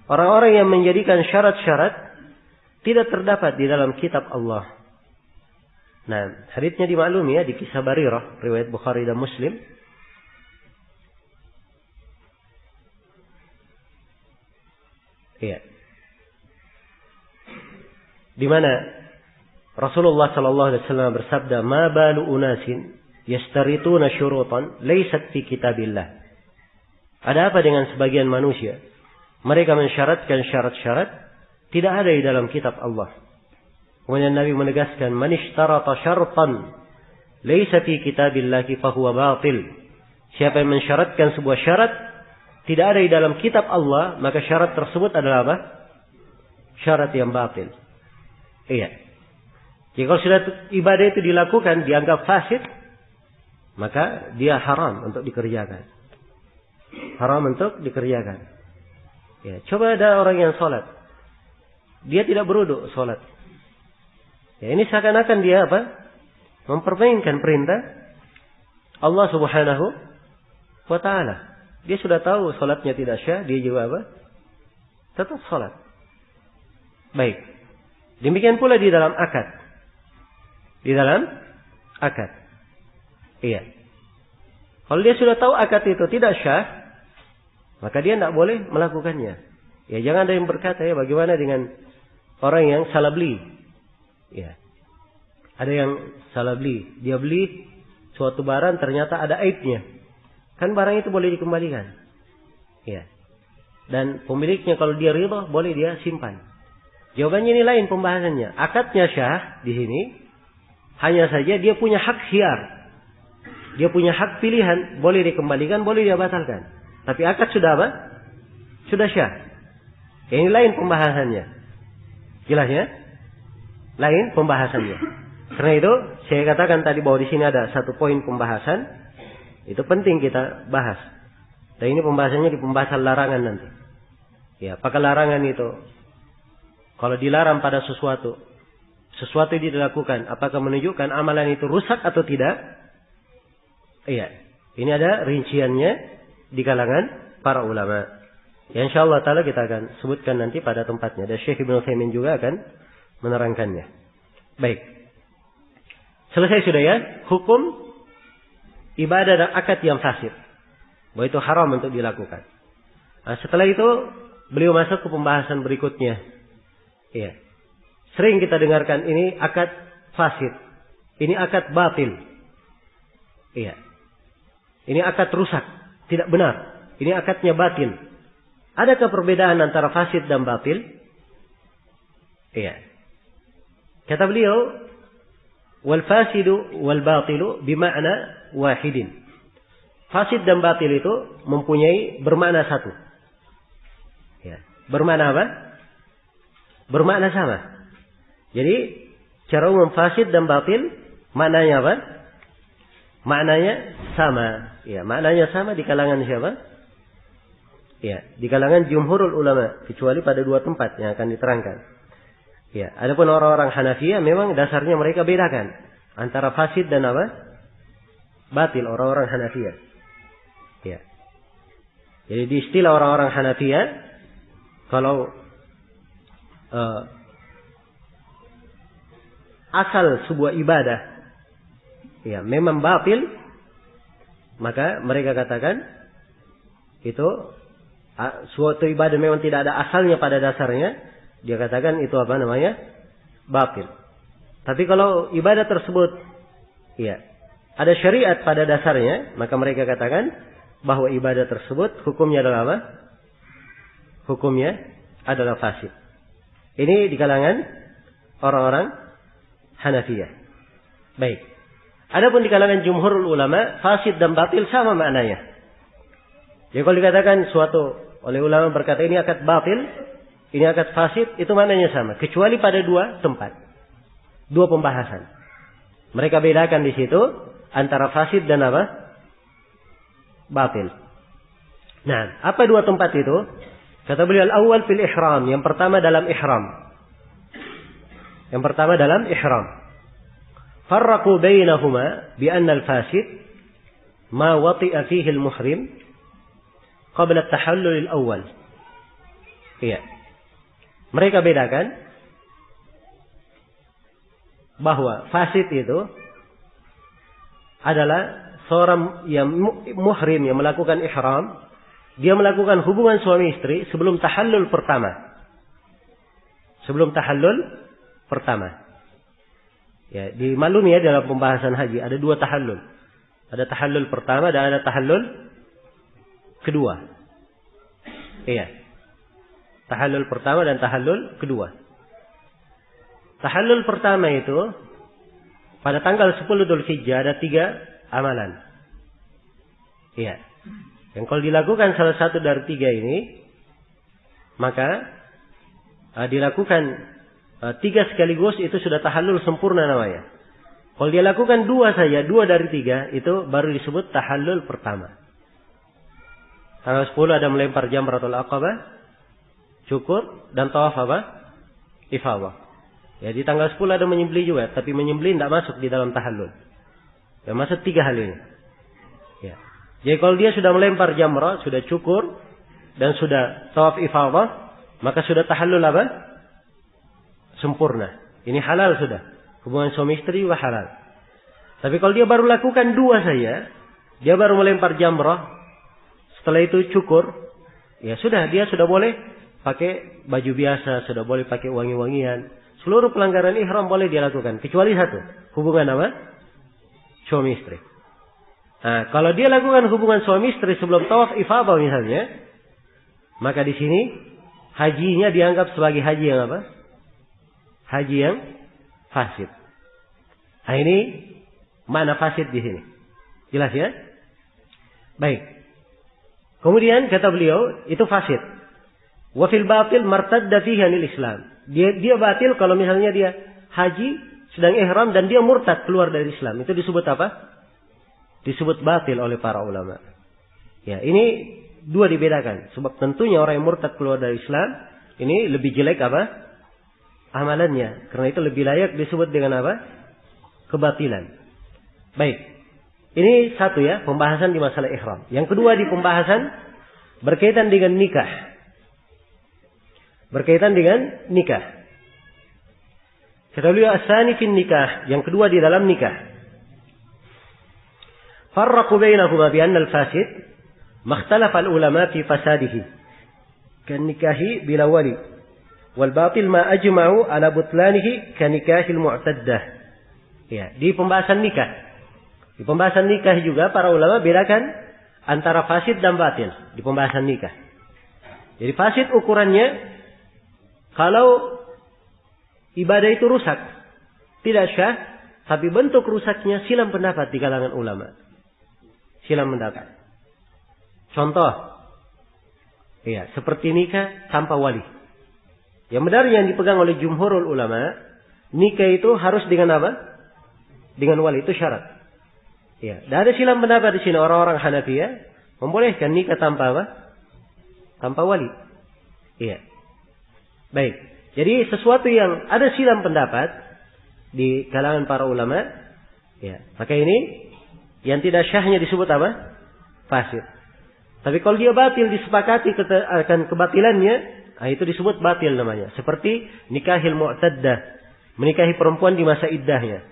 orang-orang yang menjadikan syarat-syarat tidak terdapat di dalam kitab Allah. Nah, haditsnya dimaklumi ya di kisah Barirah, riwayat Bukhari dan Muslim. Iya. Di mana Rasulullah sallallahu alaihi wasallam bersabda, "Ma balu unasin yastarituna syurutan laysat fi kitabillah." Ada apa dengan sebagian manusia? Mereka mensyaratkan syarat-syarat tidak ada di dalam kitab Allah. Kemudian Nabi menegaskan, "Man ishtarata syartan laisa fi kitabillahi fahuwa batil." Siapa yang mensyaratkan sebuah syarat tidak ada di dalam kitab Allah, maka syarat tersebut adalah apa? Syarat yang batil. Iya. Jika kalau sudah ibadah itu dilakukan dianggap fasid, maka dia haram untuk dikerjakan. Haram untuk dikerjakan. Ya, coba ada orang yang sholat, dia tidak berwudu sholat. Ya, ini seakan-akan dia apa? Mempermainkan perintah Allah Subhanahu wa ta'ala. Dia sudah tahu sholatnya tidak syah, dia juga apa? Tetap sholat. Baik. Demikian pula di dalam akad. Di dalam akad. Iya. Kalau dia sudah tahu akad itu tidak syah, maka dia tidak boleh melakukannya. Ya, jangan ada yang berkata, ya bagaimana dengan orang yang salah beli. Ya. Ada yang salah beli. Dia beli suatu barang ternyata ada aibnya. Kan barang itu boleh dikembalikan. Ya. Dan pemiliknya kalau dia ridha boleh dia simpan. Jawabannya ini lain pembahasannya. Akadnya syah di sini hanya saja dia punya hak khiyar. Dia punya hak pilihan, boleh dikembalikan, boleh dia batalkan. Tapi akad sudah apa? Sudah syah. Ini lain pembahasannya. Jelas ya? Lain pembahasannya. Karena itu saya katakan tadi bahwa di sini ada satu poin pembahasan. Itu penting kita bahas. Dan ini pembahasannya di pembahasan larangan nanti. Ya, apakah larangan itu kalau dilarang pada sesuatu yang dilakukan, apakah menunjukkan amalan itu rusak atau tidak? Iya. Ini ada rinciannya di kalangan para ulama. Ya, insyaallah taala kita akan sebutkan nanti pada tempatnya. Dan Syekh Ibnu Utsaimin juga akan menerangkannya. Baik. Selesai sudah ya? Hukum ibadah dan akad yang fasid. Bahwa itu haram untuk dilakukan. Nah, setelah itu beliau masuk ke pembahasan berikutnya. Iya. Sering kita dengarkan ini akad fasid. Ini akad batil. Iya. Ini akad rusak. Tidak benar. Ini akadnya batil. Adakah perbedaan antara fasid dan batil? Iya. Kata beliau, wal fasidu wal batilu bima'na wahidin. Fasid dan batil itu mempunyai bermakna satu. Ya. Bermakna apa? Bermakna sama. Jadi cara umum fasid dan batil maknanya apa? Maknanya sama. Ya, maknanya sama di kalangan siapa? Ya, di kalangan jumhurul ulama, kecuali pada dua tempat yang akan diterangkan. Ya, adapun orang-orang Hanafiyah memang dasarnya mereka bedakan antara fasid dan apa? Batil, orang-orang Hanafiyah. Ya. Jadi di istilah orang-orang Hanafiyah, kalau asal sebuah ibadah ya memang batil, maka mereka katakan itu suatu ibadah memang tidak ada asalnya pada dasarnya, dia katakan itu apa namanya? Batil. Tapi kalau ibadah tersebut ya ada syariat pada dasarnya, maka mereka katakan bahwa ibadah tersebut hukumnya adalah apa? Hukumnya adalah fasid. Ini di kalangan orang-orang Hanafiyah. Baik. Adapun di kalangan jumhurul ulama, fasid dan batil sama maknanya. Jadi kalau dikatakan suatu oleh ulama berkata ini akad batil, ini akad fasid, itu maknanya sama. Kecuali pada dua tempat. Dua pembahasan. Mereka bedakan di situ antara fasid dan apa? Batil. Nah, apa dua tempat itu? Kata beliau al-awwal fil ihram, yang pertama dalam ihram. Yang pertama dalam ihram. Farraqu bainahuma bi anna al-fasid ma wati'a fihi al-muhrim qabla at-tahallul al-awwal. Iya. Mereka bedakan bahwa fasid itu adalah seorang yang muhrim yang melakukan ihram, dia melakukan hubungan suami istri sebelum tahallul pertama. Sebelum tahallul pertama. Ya, dimaklumi ya dalam pembahasan haji ada dua tahallul. Ada tahallul pertama dan ada tahallul kedua. Iya. Tahallul pertama dan tahallul kedua. Tahallul pertama itu pada tanggal 10 Dzulhijjah ada 3 amalan. Iya. Yang kalau dilakukan salah satu dari 3 ini, maka dilakukan 3 sekaligus itu sudah tahallul sempurna namanya. Kalau dia lakukan 2 saja, 2 dari 3 itu baru disebut tahallul pertama. Tanggal 10 ada melempar jamratul aqabah, cukur dan tawaf apa? Ifadhah. Ya, di tanggal 10 ada menyembelih juga, tapi menyembelih tidak masuk di dalam tahallul. Ya, masuk 3 hal ini. Ya. Jadi kalau dia sudah melempar jamrah, sudah cukur dan sudah tawaf ifadhah, maka sudah tahallul apa? Sempurna. Ini halal sudah. Hubungan suami istri juga halal. Tapi kalau dia baru lakukan 2 saja, dia baru melempar jamrah, setelah itu cukur, ya sudah, dia sudah boleh pakai baju biasa, sudah boleh pakai wangi-wangian. Seluruh pelanggaran ihram boleh dia lakukan, kecuali 1, hubungan apa? Suami istri. Nah, kalau dia lakukan hubungan suami istri sebelum tawaf ifadhah misalnya, maka di sini hajinya dianggap sebagai haji yang apa? Haji yang fasid. Nah, ini makna fasid di sini. Jelas ya? Baik. Kemudian kata beliau, itu fasid. Wa fil batil martadda fihi anil Islam. Dia batil kalau misalnya dia haji sedang ihram dan dia murtad keluar dari Islam. Itu disebut apa? Disebut batil oleh para ulama. Ya, ini 2 dibedakan. Sebab tentunya orang yang murtad keluar dari Islam ini lebih jelek apa? Amalannya. Karena itu lebih layak disebut dengan apa? Kebatilan. Baik. Ini 1 ya, pembahasan di masalah ihram. Yang kedua di pembahasan berkaitan dengan nikah. Berkaitan dengan nikah. Kata beliau as-sani fin nikah, yang kedua di dalam nikah. Farraqu bainahuma bi anna al-fasid makhtalafa al-ulama fi fasadihi. Kan nikahi bila wali. Wal batil ma ajma'u ala butlanihi kan nikahil mu'taddah. Ya, di pembahasan nikah. Di pembahasan nikah juga para ulama bedakan antara fasid dan batil di pembahasan nikah. Jadi fasid ukurannya kalau ibadah itu rusak, tidak syah, tapi bentuk rusaknya silang pendapat di kalangan ulama. Silang pendapat. Contoh, ya, seperti nikah tanpa wali. Yang benar yang dipegang oleh jumhurul ulama, nikah itu harus dengan apa? Dengan wali, itu syarat. Ya, dan ada silang pendapat di sini orang-orang Hanafiyah membolehkan nikah tanpa apa? Tanpa wali. Iya. Baik. Jadi sesuatu yang ada silang pendapat di kalangan para ulama, ya, maka ini yang tidak syahnya disebut apa? Fasid. Tapi kalau dia batil disepakati akan kebatilannya, itu disebut batil namanya. Seperti nikahil mu'taddah, menikahi perempuan di masa iddahnya.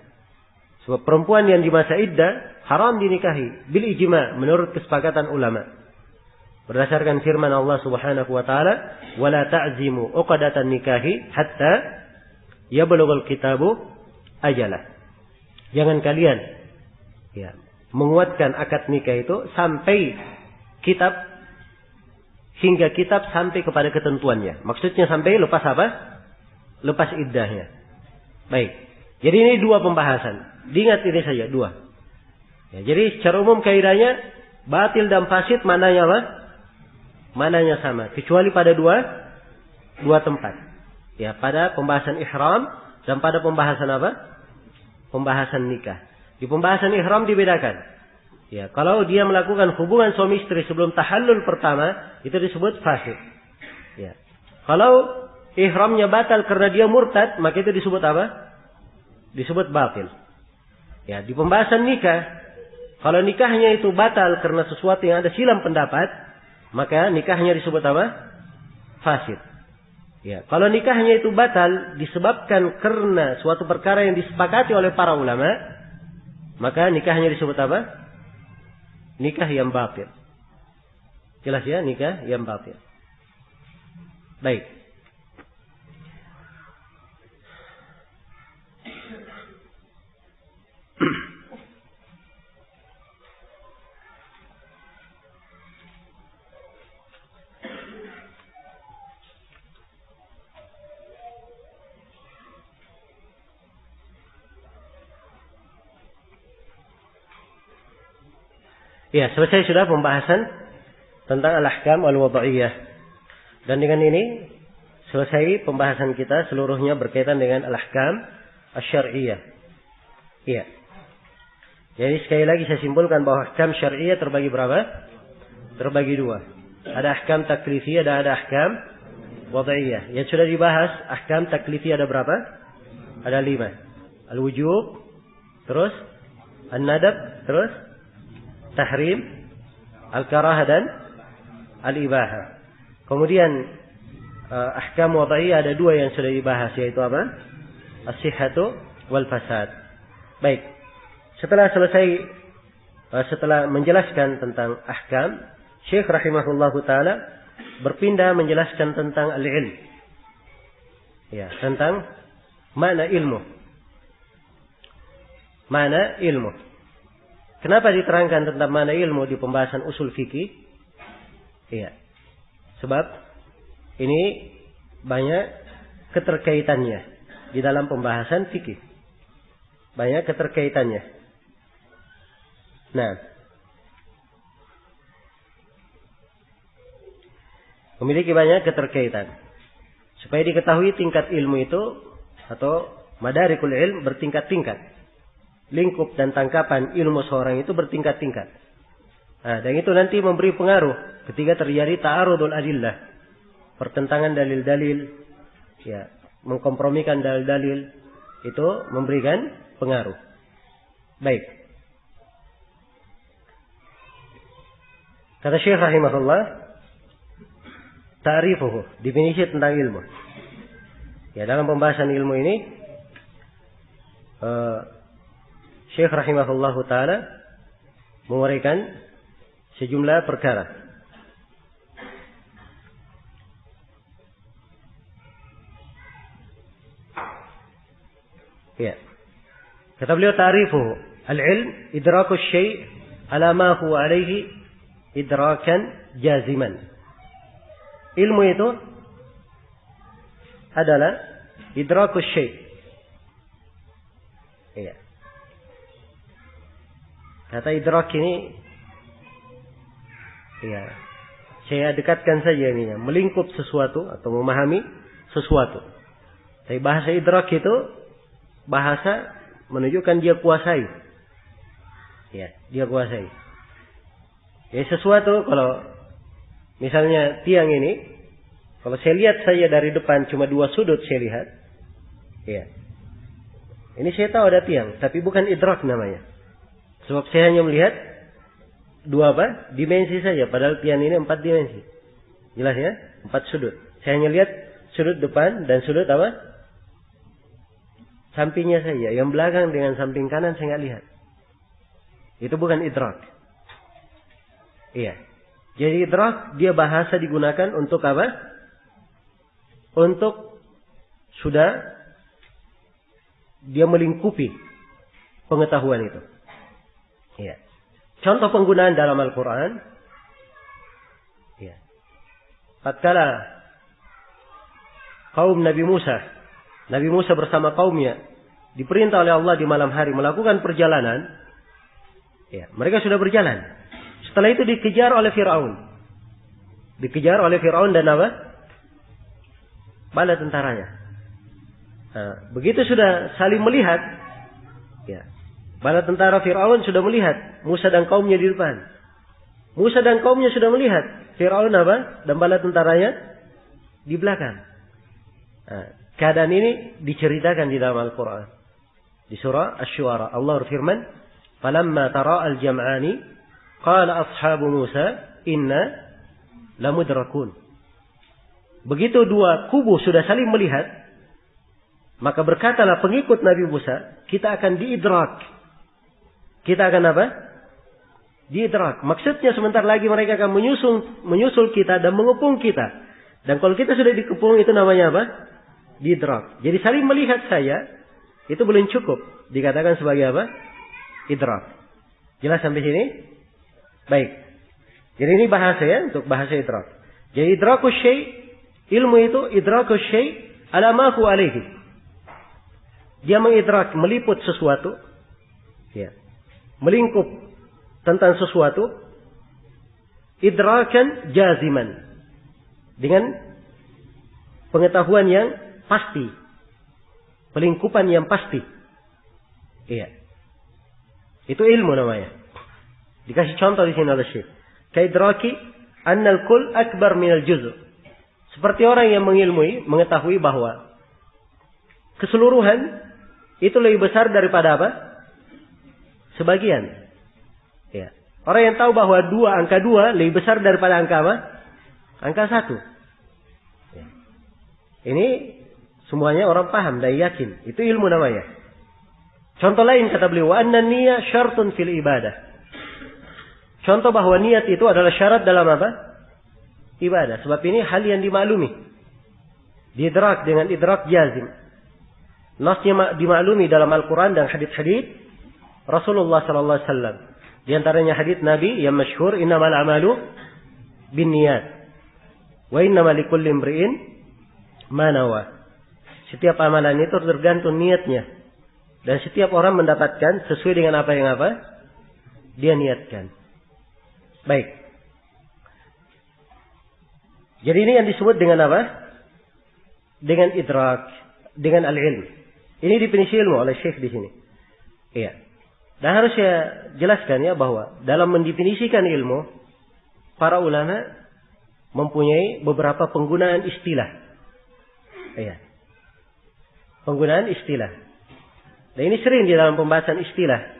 Sebab perempuan yang di masa iddah haram dinikahi bil ijma' menurut kesepakatan ulama. Berdasarkan firman Allah Subhanahu wa taala, "Wala ta'zimu 'uqdatan nikahi hatta yablughal kitabu ajalah." Jangan kalian menguatkan akad nikah itu sampai hingga kitab sampai kepada ketentuannya. Maksudnya sampai lepas apa? Lepas iddahnya. Baik. Jadi ini 2 pembahasan. Diingat ini saja 2. Ya, jadi secara umum kaidahnya batil dan fasid mananya apa? Mananya sama, kecuali pada dua tempat. Ya, pada pembahasan ihram dan pada pembahasan apa? Pembahasan nikah. Di pembahasan ihram dibedakan. Ya, kalau dia melakukan hubungan suami istri sebelum tahallul pertama, itu disebut fasid. Ya. Kalau ihramnya batal karena dia murtad, maka itu disebut apa? Disebut batil. Ya, di pembahasan nikah, kalau nikahnya itu batal karena sesuatu yang ada silang pendapat, maka nikahnya disebut apa? Fasid. Ya, kalau nikahnya itu batal disebabkan karena suatu perkara yang disepakati oleh para ulama, maka nikahnya disebut apa? Nikah yang batil. Jelas ya, nikah yang batil. Baik. Ya, selesai sudah pembahasan tentang al-ahkam al-wada'iyah. Dan dengan ini selesai pembahasan kita seluruhnya berkaitan dengan al-ahkam asy-syar'iyyah. Iya. Jadi sekali lagi saya simpulkan bahwa ahkam syar'iyyah terbagi berapa? Terbagi dua. Ada ahkam taklifiyah dan ada ahkam wada'iyah. Yang sudah dibahas ahkam taklifiyah ada berapa? Ada 5. Al-wujub, terus an-nadab, terus tahrim, al-karahah dan al-ibahah. Kemudian ahkam wada'iyah ada 2 yang sudah dibahas, yaitu apa? As-sihhatu wal fasad. Baik. Setelah menjelaskan tentang ahkam, Syekh rahimahullahu taala berpindah menjelaskan tentang al-ilm. Ya, tentang makna ilmu. Makna ilmu. Kenapa diterangkan tentang makna ilmu di pembahasan usul fikih? Iya. Sebab ini banyak keterkaitannya di dalam pembahasan fikih. Banyak keterkaitannya. Nah, memiliki banyak keterkaitan. Supaya diketahui tingkat ilmu itu atau madarikul ilm bertingkat-tingkat. Lingkup dan tangkapan ilmu seorang itu bertingkat-tingkat. Nah, dan itu nanti memberi pengaruh ketika terjadi ta'arudul adillah. Pertentangan dalil-dalil, ya, mengkompromikan dalil-dalil itu memberikan pengaruh. Baik. Kata Syekh rahimahullah, ta'rifuhu, definisi tentang ilmu. Ya, dalam pembahasan ilmu ini Syekh rahimahullahu taala menguraikan sejumlah perkara. Ya. Kata beliau, ta'rifuhu al-ilm idraku syai' ala ma huwa alaihi idrakan jaziman. Ilmu itu adalah idraku syai'. Iya. Kata idrak ini, ya, saya dekatkan saja ini, melingkup sesuatu atau memahami sesuatu. Tapi bahasa idrak itu bahasa menunjukkan dia kuasai. Ya, dia kuasai. Ya, sesuatu kalau misalnya tiang ini, kalau saya lihat saja dari depan cuma 2 sudut saya lihat. Ya. Ini saya tahu ada tiang, tapi bukan idrak namanya. Sebab saya hanya melihat 2 apa? Dimensi saja, padahal tiang ini 4 dimensi. Jelas ya? 4 sudut. Saya hanya lihat sudut depan dan sudut apa? Sampingnya saja. Yang belakang dengan samping kanan saya nggak lihat. Itu bukan idrak. Iya. Jadi idrak dia bahasa digunakan untuk apa? Untuk sudah dia melingkupi pengetahuan itu. Iya. Contoh penggunaan dalam Al-Quran. Iya. Tatkala kaum Nabi Musa bersama kaumnya diperintah oleh Allah di malam hari melakukan perjalanan. Ya, mereka sudah berjalan. Setelah itu dikejar oleh Fir'aun. Dikejar oleh Fir'aun dan apa? Bala tentaranya. Nah, begitu sudah saling melihat, ya, bala tentara Fir'aun sudah melihat Musa dan kaumnya di depan. Musa dan kaumnya sudah melihat Fir'aun apa? Dan bala tentaranya di belakang. Nah, keadaan ini diceritakan di dalam Al-Quran. Di surah Asy-Syu'ara Allah berfirman, "Falamma tara'al jam'ani qala ashabu Musa inna lamudrakun." Begitu 2 kubu sudah saling melihat, maka berkatalah pengikut Nabi Musa, kita akan diidrak. Kita akan apa? Diidrak. Maksudnya sebentar lagi mereka akan menyusul kita dan mengepung kita. Dan kalau kita sudah dikepung itu namanya apa? Diidrak. Jadi saling melihat saya itu belum cukup dikatakan sebagai apa? Idrak. Jelas sampai sini? Baik. Jadi ini bahasa ya, untuk bahasa idrak. Jadi idrakus syai', ilmu itu idrakus syai' ala ma huwa alaihi. Dia mengidrak, meliput sesuatu, ya, melingkup tentang sesuatu idrakan jaziman, dengan pengetahuan yang pasti, pelingkupan yang pasti. Iya. Itu ilmu namanya. Dikasih contoh di sini oleh Syekh. Kaidraki annal kull akbar minal juz'. Seperti orang yang mengetahui bahwa keseluruhan itu lebih besar daripada apa? Sebagian. Ya. Orang yang tahu bahwa angka 2 lebih besar daripada angka apa? Angka 1. Ya. Ini semuanya orang paham dan yakin. Itu ilmu namanya. Contoh lain kata beliau, wa anna niyyah syartun fil ibadah. Contoh bahwa niat itu adalah syarat dalam apa? Ibadah. Sebab ini hal yang dimaklumi. Diidrak dengan idrak jazim. Nasnya dimaklumi dalam Al-Quran dan hadits-hadits Rasulullah sallallahu alaihi wasallam. Di antaranya hadits Nabi yang masyhur, innamal a'malu binniyat wa innamal likulli imri'in ma nawa. Setiap amalan itu tergantung niatnya. Dan setiap orang mendapatkan sesuai dengan apa yang dia niatkan. Baik. Jadi ini yang disebut dengan apa? Dengan idrak, dengan al-ilm. Ini definisi ilmu oleh Syekh di sini. Iya. Dan harus saya jelaskan ya bahwa dalam mendefinisikan ilmu, para ulama mempunyai beberapa penggunaan istilah. Iya. Penggunaan istilah. Dan ini sering di dalam pembahasan istilah.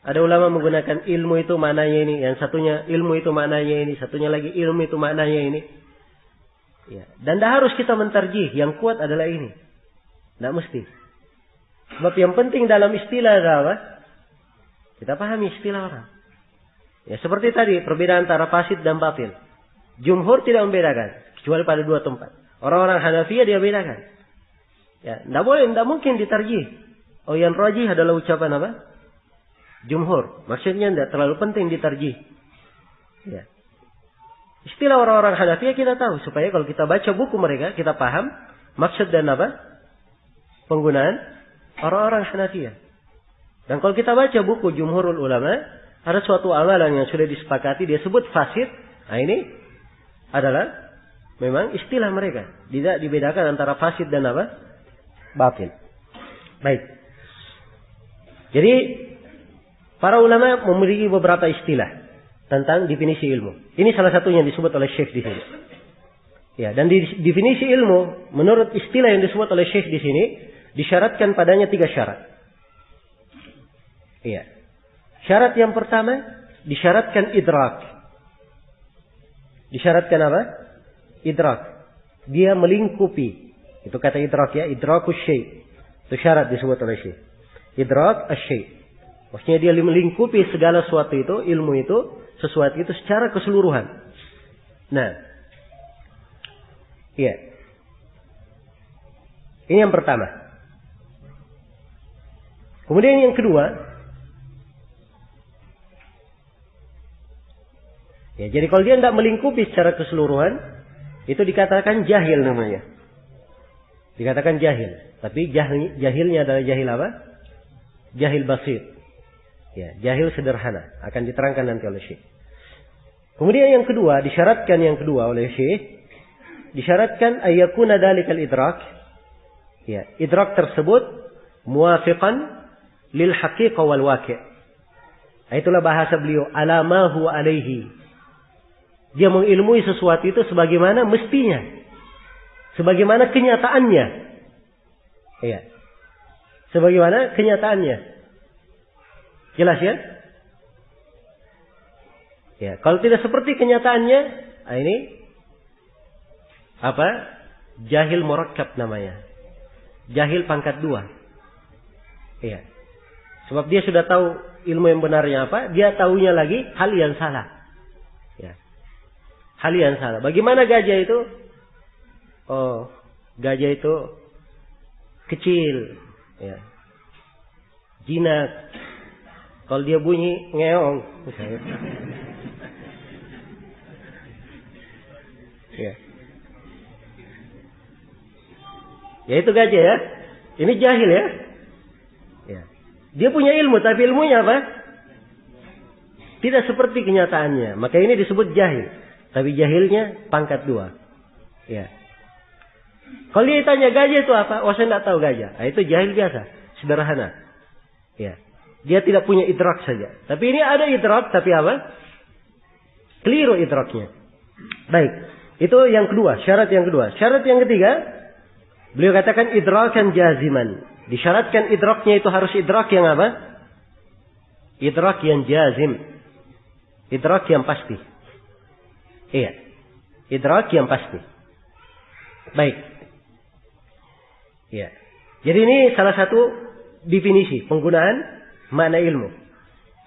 Ada ulama menggunakan ilmu itu maknanya ini, yang satunya ilmu itu maknanya ini, satunya lagi ilmu itu maknanya ini. Ya. Dan tidak harus kita mentarjih, yang kuat adalah ini. Tidak mesti. Sebab yang penting dalam istilah adalah kita pahami istilah orang. Ya, seperti tadi perbedaan antara fasid dan batil. Jumhur tidak membedakan kecuali pada 2 tempat. Orang-orang Hanafiyah dia bedakan. Ya, tidak mungkin ditarjih. Oh, yang rajih adalah ucapan apa? Jumhur. Maksudnya tidak terlalu penting ditarjih. Ya. Istilah orang-orang Hanafiyah kita tahu supaya kalau kita baca buku mereka kita paham maksud dan apa? Penggunaan orang-orang Hanafiyah. Dan kalau kita baca buku Jumhurul Ulama, ada suatu amalan yang sudah disepakati dia sebut fasid. Nah, ini adalah memang istilah mereka. Tidak dibedakan antara fasid dan apa? Batil. Baik. Jadi para ulama memiliki beberapa istilah tentang definisi ilmu. Ini salah satunya yang disebut oleh Syekh di sini. Ya, dan di definisi ilmu menurut istilah yang disebut oleh Syekh di sini disyaratkan padanya 3 syarat. Iya. Syarat yang pertama disyaratkan idrak. Disyaratkan apa? Idrak. Dia melingkupi. Itu kata idrak ya, idrakus syai'. Itu syarat disebut oleh Syekh. Idrak asy-syai'. Maksudnya dia melingkupi segala sesuatu itu, ilmu itu, sesuatu itu secara keseluruhan. Nah. Iya. Ini yang pertama. Kemudian yang kedua. Ya, jadi kalau dia tidak melingkupi secara keseluruhan, itu dikatakan jahil namanya. Dikatakan jahil. Tapi jahilnya adalah jahil apa? Jahil basir. Ya, jahil sederhana. Akan diterangkan nanti oleh Syekh. Kemudian yang kedua, disyaratkan yang kedua oleh Syekh. Disyaratkan ayyakuna dalikal idrak. Ya, idrak tersebut muwafiqan lil haqiqah wal waqi'. Itulah bahasa beliau, ala ma huwa alaihi. Dia mengilmui sesuatu itu sebagaimana mestinya. Sebagaimana kenyataannya. Iya. Sebagaimana kenyataannya. Jelas ya? Ya, kalau tidak seperti kenyataannya, ini apa? Jahil murakkab namanya. Jahil pangkat 2. Iya. Sebab dia sudah tahu ilmu yang benarnya apa, dia tahunya lagi hal yang salah. Ya. Hal yang salah. Bagaimana gajah itu? Oh, gajah itu kecil, ya. Jinak. Kalau dia bunyi ngeong, misalnya. Ya. Ya itu gajah ya. Ini jahil ya. Ya. Dia punya ilmu, tapi ilmunya apa? tidak seperti kenyataannya. Maka ini disebut jahil. Tapi jahilnya pangkat 2. Ya. Kalau dia tanya gajah itu apa? Oh, saya tidak tahu gajah. Nah, itu jahil biasa, sederhana. Ya. Dia tidak punya idrak saja. Tapi ini ada idrak, tapi apa? Keliru idraknya. Baik. Itu yang kedua, syarat yang kedua. Syarat yang ketiga, beliau katakan idrakan jaziman. Disyaratkan idraknya itu harus idrak yang apa? Idrak yang jazim. Idrak yang pasti. Iya. Idrak yang pasti. Baik. Iya. Jadi ini salah satu definisi penggunaan makna ilmu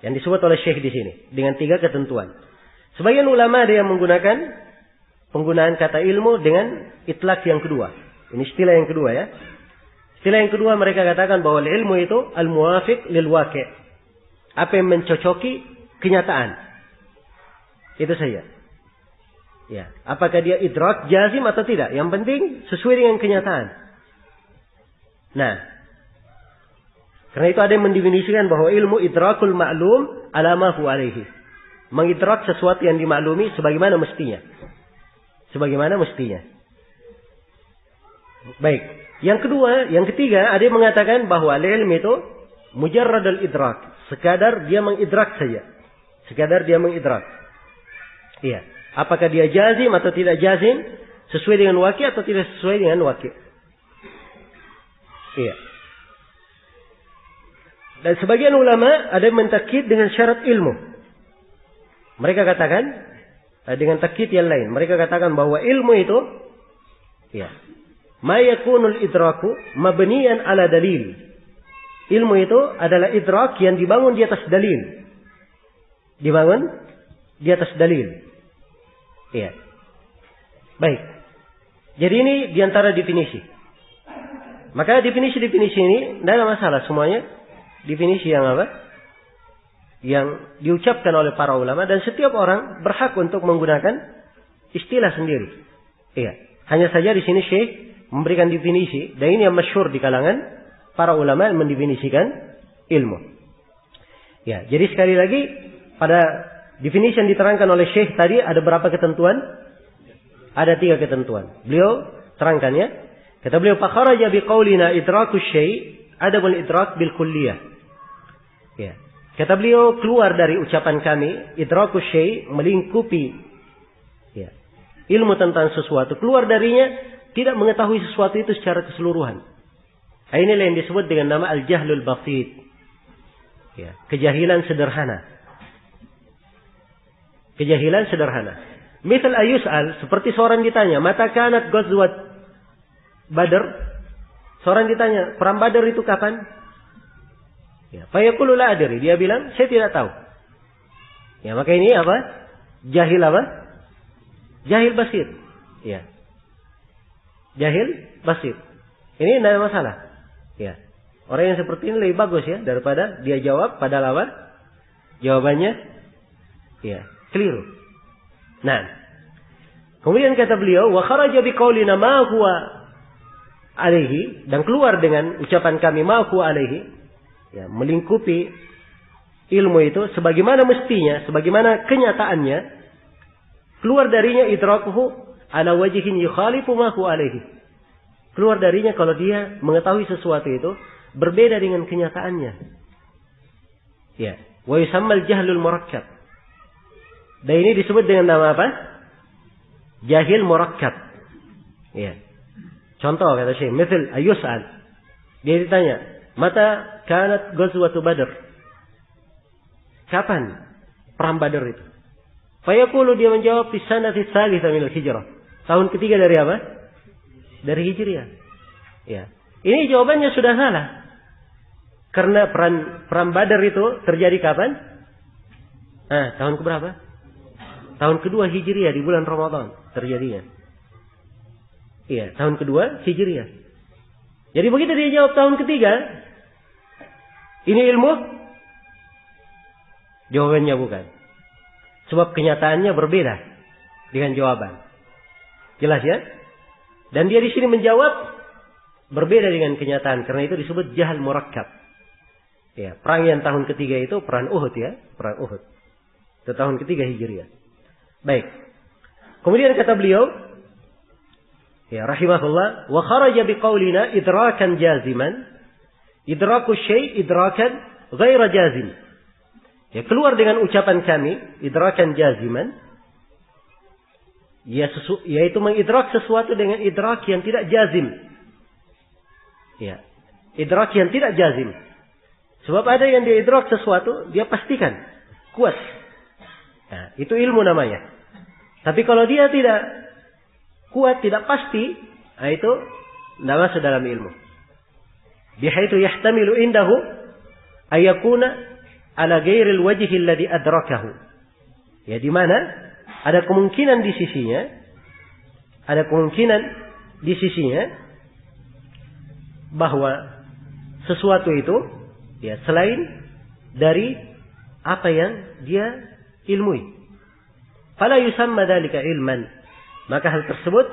yang disebut oleh Syekh di sini dengan 3 ketentuan. Sebagian ulama ada yang menggunakan penggunaan kata ilmu dengan itlaq yang kedua. Ini istilah yang kedua ya. Istilah yang kedua mereka katakan bahwa ilmu itu al-muwafiq lil waqi'. Apa yang mencocoki kenyataan. Itu saja. Ya, apakah dia idrak jazim atau tidak? Yang penting sesuai dengan kenyataan. Nah, karena itu ada yang mendefinisikan bahwa ilmu idrakul ma'lum ala ma huwa alaihi. Mengidrak sesuatu yang dimaklumi sebagaimana mestinya. Sebagaimana mestinya. Baik. Yang kedua, yang ketiga, ada yang mengatakan bahwa ilmu itu mujarradul idrak. Sekadar dia mengidrak saja. Sekadar dia mengidrak. Iya. Apakah dia jazim atau tidak jazim? Sesuai dengan waqi' atau tidak sesuai dengan waqi'? Iya. Dan sebagian ulama ada yang mentakkid dengan syarat ilmu. Mereka katakan dengan takkid yang lain. Mereka katakan bahwa ilmu itu ya, ma yakunul idraku mabniyan ala dalil. Ilmu itu adalah idrak yang dibangun di atas dalil. Dibangun di atas dalil. Iya. Baik. Jadi ini diantara definisi. Maka definisi-definisi ini tidak ada masalah semuanya. Definisi yang apa? Yang diucapkan oleh para ulama. Dan setiap orang berhak untuk menggunakan istilah sendiri. Iya. Hanya saja di sini Syekh memberikan definisi. Dan ini yang masyhur di kalangan para ulama yang mendefinisikan ilmu. Ya, jadi sekali lagi pada definisi yang diterangkan oleh Syekh tadi ada berapa ketentuan? Ada 3 ketentuan. Beliau terangkan ya. Kata beliau, "Fakharaja biqaulina idrakus syai' adabul idrak bil kulliyah." Ya. Kata beliau keluar dari ucapan kami, idrakus syai' melingkupi ya, ilmu tentang sesuatu. Keluar darinya tidak mengetahui sesuatu itu secara keseluruhan. Inilah yang disebut dengan nama al-jahlul basit. Ya, kejahilan sederhana. Kejahilan sederhana. Misal ayus'al, seperti seorang ditanya, mata kanat ghazwat Badr? Seorang ditanya, perang Badr itu kapan? Ya, fayaqulu la adri. Dia bilang, saya tidak tahu. Ya, maka ini apa? Jahil apa? Jahil basit. Ya. Jahil basit. Ini tidak ada masalah. Ya. Orang yang seperti ini lebih bagus ya daripada dia jawab padahal apa? Jawabannya ya, keliru. Nah, kemudian kata beliau, wa kharaja biqaulina ma huwa alaihi, dan keluar dengan ucapan kami ma huwa alaihi, ya, melingkupi ilmu itu sebagaimana mestinya, sebagaimana kenyataannya, keluar darinya idrakuhu ala wajhin yukhalifu ma huwa alaihi. Keluar darinya kalau dia mengetahui sesuatu itu berbeda dengan kenyataannya. Ya, wa yusammal jahlul murakkab. Dan ini disebut dengan nama apa? Jahil murakkab. Ya. Contoh kata Syekh, misal ayus'al. Dia ditanya, mata kanat ghazwatu Badr? Kapan perang Badr itu? Fayaqulu, dia menjawab, fi sanati tsalitsah min al-hijrah. Tahun ketiga dari apa? Dari Hijriah. Ya. Ini jawabannya sudah salah. Karena perang Badar itu terjadi kapan? Tahun keberapa? Tahun kedua Hijriah, di bulan Ramadan terjadinya. Iya, tahun kedua Hijriah. Jadi begitu dia jawab tahun ketiga, ini ilmu? Jawabannya bukan. Sebab kenyataannya berbeda dengan jawaban. Jelas ya? Dan dia di sini menjawab berbeda dengan kenyataan. Karena itu disebut jahal murakkab. Ya, perang yang tahun ketiga itu perang Uhud ya, perang Uhud. Itu tahun ketiga Hijriah. Baik. Kemudian kata beliau, ya rahimahullah, wa kharaja biqaulina idrakan jaziman, idraku syai' idrakan ghaira jazim. Ya, keluar dengan ucapan kami, idrakan jaziman, yaitu mengidrak sesuatu dengan idrak yang tidak jazim. Ya, idrak yang tidak jazim. Sebab ada yang dia idrak sesuatu, dia pastikan, kuat. Nah, itu ilmu namanya. Tapi kalau dia tidak kuat, tidak pasti, nah itu tidak masuk dalam ilmu. Bihaitu yahtamilu indahu ayakuna ala ghairil wajhi alladhi adrakahu. Ya, di mana ada kemungkinan di sisinya, bahwa sesuatu itu ya selain dari apa yang dia ilmui. Fala yusamma dzalika ilman. Maka hal tersebut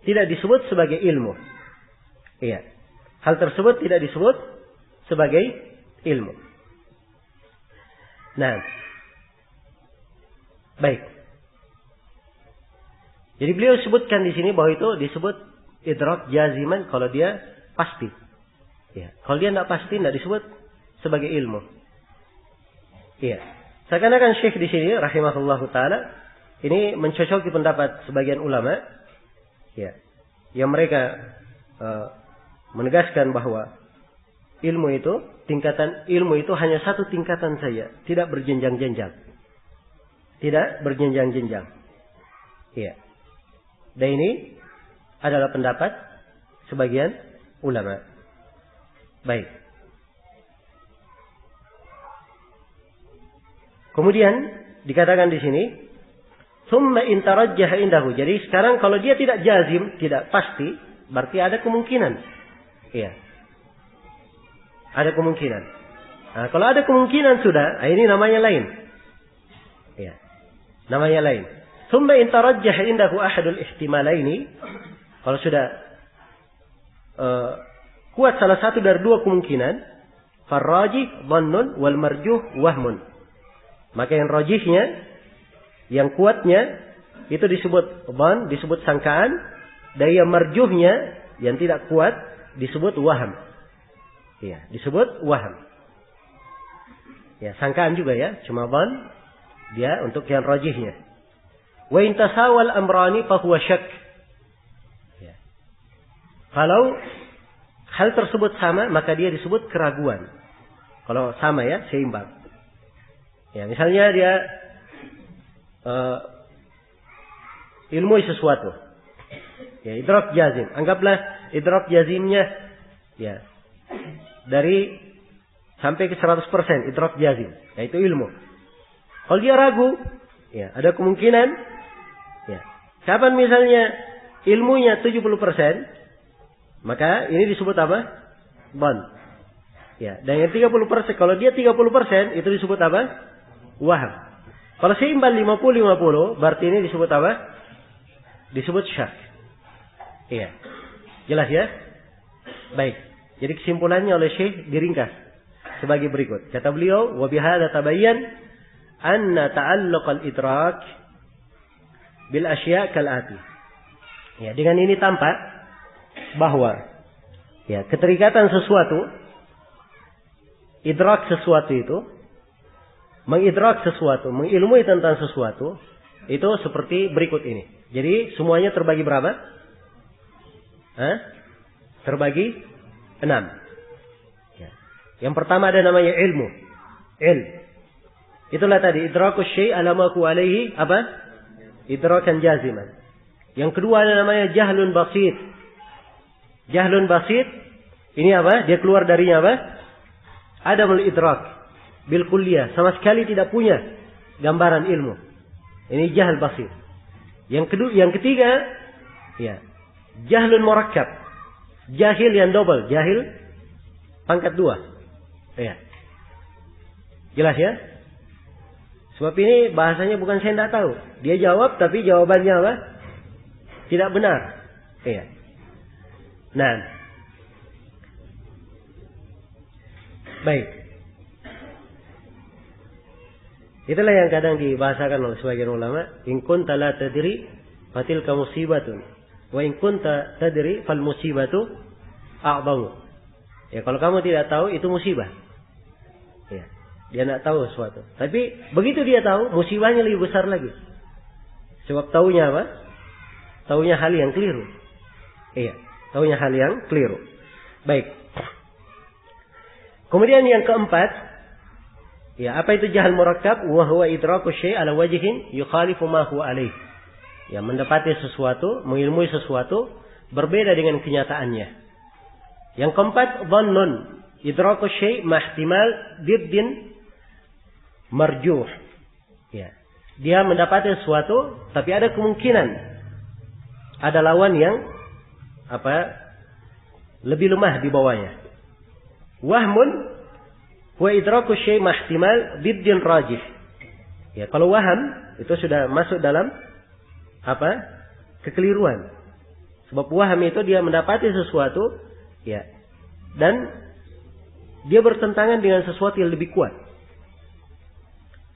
tidak disebut sebagai ilmu. Iya. Hal tersebut tidak disebut sebagai ilmu. Nah. Baik. Jadi beliau sebutkan di sini bahwa itu disebut idrak jaziman kalau dia pasti. Ya. Kalau dia tidak pasti, tidak disebut sebagai ilmu. Iya. Seakan-akan Syekh di sini, rahimahullahu taala, ini mencocoki pendapat sebagian ulama, ya, yang mereka menegaskan bahwa ilmu itu hanya satu tingkatan saja, tidak berjenjang-jenjang, Iya. Dan ini adalah pendapat sebagian ulama. Baik. Kemudian dikatakan di sini, summa in tarajjaha indahu. Jadi sekarang kalau dia tidak jazim, tidak pasti, berarti ada kemungkinan. Iya. Ada kemungkinan. Nah, kalau ada kemungkinan sudah, ini namanya lain. Iya. Namanya lain. Summa in tarajjaha indahu ahadul ihtimalaini. Kalau sudah kuat salah satu dari dua kemungkinan, farrajih dhannun wal marjuh wahmun. Maka yang rajihnya, yang kuatnya, itu disebut dhann, disebut sangkaan. Dan yang marjuhnya, yang tidak kuat, disebut waham. Ya, disebut waham. Ya, sangkaan juga ya, cuma dhann, dia untuk yang rajihnya. Wa in tasawal amrani fahuwa syak. Ya. Kalau hal tersebut sama, maka dia disebut keraguan. Kalau sama ya, seimbang. Ya, misalnya dia ilmu sesuatu. Ya, idrak jazim. Anggaplah idrak jazimnya ya dari sampai ke 100% idrak jazim. Yaitu ilmu. Kalau dia ragu, ya ada kemungkinan ya. Kapan misalnya ilmunya 70%, maka ini disebut apa? Dhann. Ya, dan yang 30%, kalau dia 30% itu disebut apa? Waham. Kalau seimbang 50-50, berarti ini disebut apa? Disebut syak. Iya. Jelas ya? Baik. Jadi kesimpulannya oleh Syekh diringkas sebagai berikut. Kata beliau, wa bihadza tabayyan anna ta'alluq al-idrak bil asya' kal ati. Ya, dengan ini tampak bahwa ya, keterikatan sesuatu, idrak sesuatu itu, mengidrak sesuatu, mengilmui tentang sesuatu, itu seperti berikut ini. Jadi semuanya terbagi berapa? Terbagi 6. Ya. Yang pertama ada namanya ilmu. Itulah tadi, idrakus syai' ala ma huwa alaihi apa? Idrakan jaziman. Yang kedua ada namanya jahlun basit. Jahlun basit, ini apa? Dia keluar darinya apa? Adamul idrak. Bil kulliyah, sama sekali tidak punya gambaran ilmu. Ini jahal basir. Yang ketiga, ya, jahlun murakkab. Jahil yang double, jahil pangkat 2. Ya. Jelas ya? Sebab ini bahasanya bukan saya tidak tahu. Dia jawab tapi jawabannya apa? Tidak benar. Ya. Nah. Baik. Itulah yang kadang dibahasakan oleh sebagian ulama, in kunta la tadri fatilka musibatun wa in kunta tadri fal musibatu a'zamu. Ya, kalau kamu tidak tahu itu musibah. Ya, dia tidak tahu sesuatu. Tapi begitu dia tahu, musibahnya lebih besar lagi. Sebab taunya apa? Taunya hal yang keliru. Iya, taunya hal yang keliru. Baik. Kemudian yang keempat, ya, apa itu jahal murakkab? Wa huwa idraku syai' ala wajhin yukhalifu ma huwa alaih. Ya, mendapati sesuatu, mengilmui sesuatu berbeda dengan kenyataannya. Yang keempat, dhannun idraku syai' ma ihtimal diddin marjuh. Ya. Dia mendapati sesuatu tapi ada kemungkinan ada lawan yang lebih lemah di bawahnya. Wahmun wa idraku syai' ma ihtimal diddin rajih. Ya, kalau waham itu sudah masuk dalam kekeliruan. Sebab waham itu dia mendapati sesuatu, ya, dan dia bertentangan dengan sesuatu yang lebih kuat.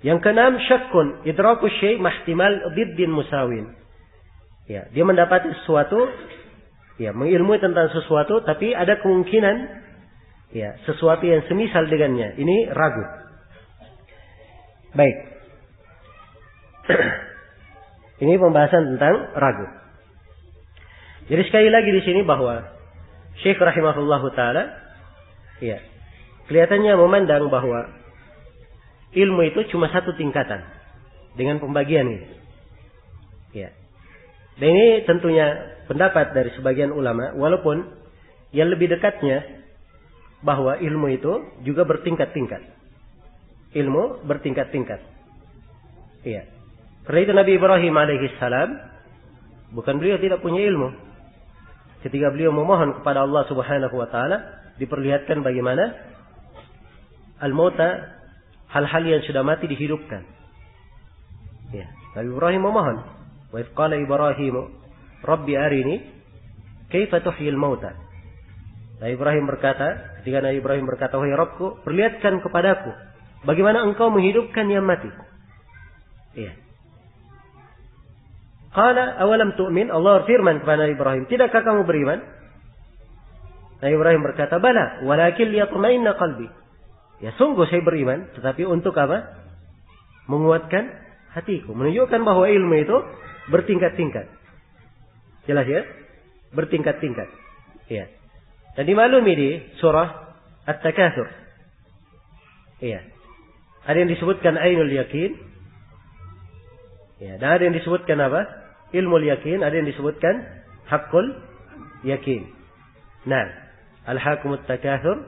Yang keenam, syakkun idraku syai' ma ihtimal diddin musawin. Ya, dia mendapati sesuatu, ya, mengilmui tentang sesuatu tapi ada kemungkinan, ya, sesuatu yang semisal dengannya. Ini ragu. Baik. Ini pembahasan tentang ragu. Jadi sekali lagi di sini bahwa Syekh rahimahullahu taala, ya, kelihatannya memandang bahwa ilmu itu cuma satu tingkatan dengan pembagian ini. Ya. Dan ini tentunya pendapat dari sebagian ulama, walaupun yang lebih dekatnya bahwa ilmu itu juga bertingkat-tingkat. Ilmu bertingkat-tingkat. Iya. Karena itu Nabi Ibrahim alaihissalam, bukan beliau tidak punya ilmu. Ketika beliau memohon kepada Allah Subhanahu wa taala, diperlihatkan bagaimana al-mauta, hal-hal yang sudah mati dihidupkan. Ya, Nabi Ibrahim memohon, wa idh qala Ibrahim Rabbi arini kaifa tuhyil mauta. Nabi Ibrahim berkata, ketika Nabi Ibrahim berkata, wahai Rabbku, perlihatkan kepadaku bagaimana engkau menghidupkan yang mati. Iya. Qala awalam tu'min? Allah berfirman kepada Nabi Ibrahim, tidakkah kamu beriman? Nabi Ibrahim berkata, bala, walakin liyatma'inna qalbi. Ya, sungguh saya beriman, tetapi untuk apa? Menguatkan hatiku, menunjukkan bahwa ilmu itu bertingkat-tingkat. Jelas ya? Bertingkat-tingkat. Iya. Dan dimaklumi di surah At-Takatsur. Iya. Ada yang disebutkan ainul yakin. Ya, dan ada yang disebutkan apa? Ilmul yakin, ada yang disebutkan haqqul yakin. Nah, alhaakumut takatsur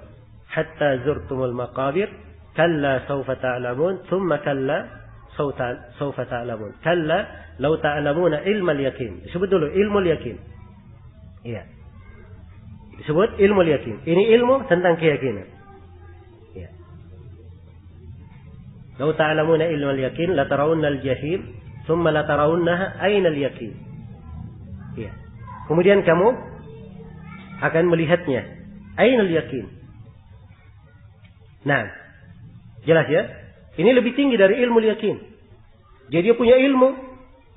hatta zurtumul maqabir kalla sawfa ta'lamun thumma kalla sawfa ta'lamun kalla law ta'lamuna ilmal yakin. Disebut dulu ilmul yakin. Iya. Disebut ilmul yakin. Ini ilmu tentang keyakinan. Iya. Law ta'lamuna ilmal yakin la tarawunnal jahim thumma la tarawunnaha aynal yakin. Iya. Kemudian kamu akan melihatnya. Aynal yakin. Nah, jelas ya? Ini lebih tinggi dari ilmu yakin. Jadi dia punya ilmu,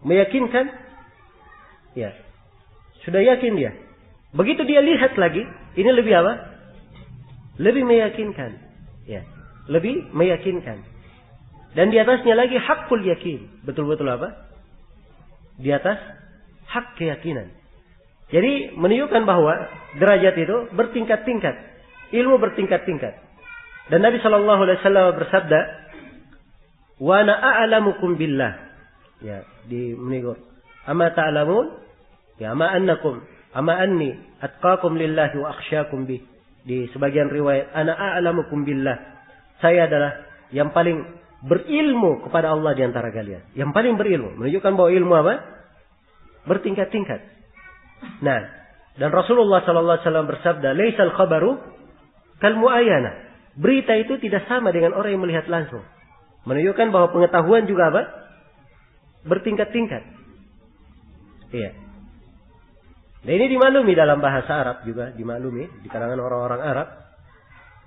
meyakinkan. Ya, sudah yakin dia. Begitu dia lihat lagi, ini lebih apa? Lebih meyakinkan. Ya, lebih meyakinkan. Dan di atasnya lagi hakul yakin. Betul-betul apa? Di atas hak keyakinan. Jadi menunjukkan bahwa derajat itu bertingkat-tingkat. Ilmu bertingkat-tingkat. Dan Nabi Shallallahu Alaihi Wasallam bersabda, "Wa ana a'lamukum billah." Ya, di menegur. Ama ta'lamun? Ya, ama annakum, ama anni atqakum lillahi wa akhsyakum bih. Di sebagian riwayat, ana a'lamukum billah. Saya adalah yang paling berilmu kepada Allah di antara kalian. Yang paling berilmu. Menunjukkan bahwa ilmu apa? Bertingkat-tingkat. Nah, dan Rasulullah Sallallahu Alaihi Wasallam bersabda, "Laisal khabaru kal mu'ayana." Berita itu tidak sama dengan orang yang melihat langsung. Menunjukkan bahwa pengetahuan juga apa? Bertingkat-tingkat. Iya. Dan ini dimaklumi dalam bahasa Arab juga, dimaklumi di kalangan orang-orang Arab.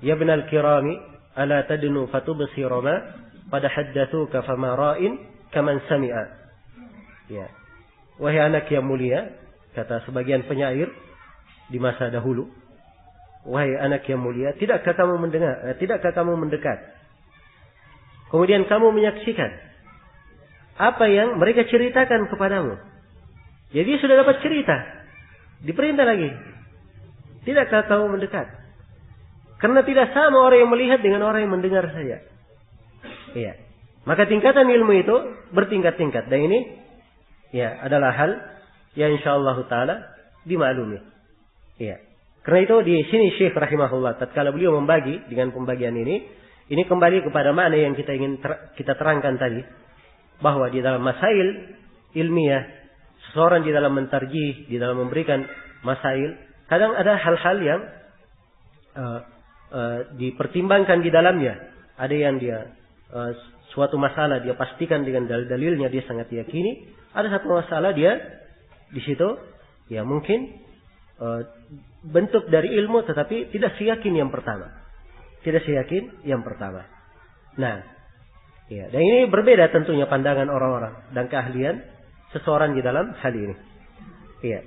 Ya binal kirami ala tadnu fatubsiru ma pada haddatsuka fama ra'in kaman sami'a. Ya. Wahai anak yang mulia, kata sebagian penyair di masa dahulu, wahai anak yang mulia, tidakkah kamu mendekat? Kemudian kamu menyaksikan apa yang mereka ceritakan kepadamu. Jadi sudah dapat cerita, diperintah lagi. Tidakkah kamu mendekat? Karena tidak sama orang yang melihat dengan orang yang mendengar saja. Iya. Maka tingkatan ilmu itu bertingkat-tingkat. Dan ini ya adalah hal yang insyaallah taala dimaklumi. Iya. Karena itu di sini Syekh rahimahullah tatkala beliau membagi dengan pembagian ini kembali kepada makna yang kita ingin kita terangkan tadi, bahwa di dalam masail ilmiah seseorang di dalam mentarjih, di dalam memberikan masail, kadang ada hal-hal yang dipertimbangkan di dalamnya. Ada yang dia suatu masalah dia pastikan dengan dalil-dalilnya, dia sangat yakini. Ada satu masalah dia di situ ya mungkin bentuk dari ilmu tetapi tidak seyakin yang pertama. Nah, ya, dan ini berbeda tentunya pandangan orang-orang dan keahlian seseorang di dalam hal ini. Iya.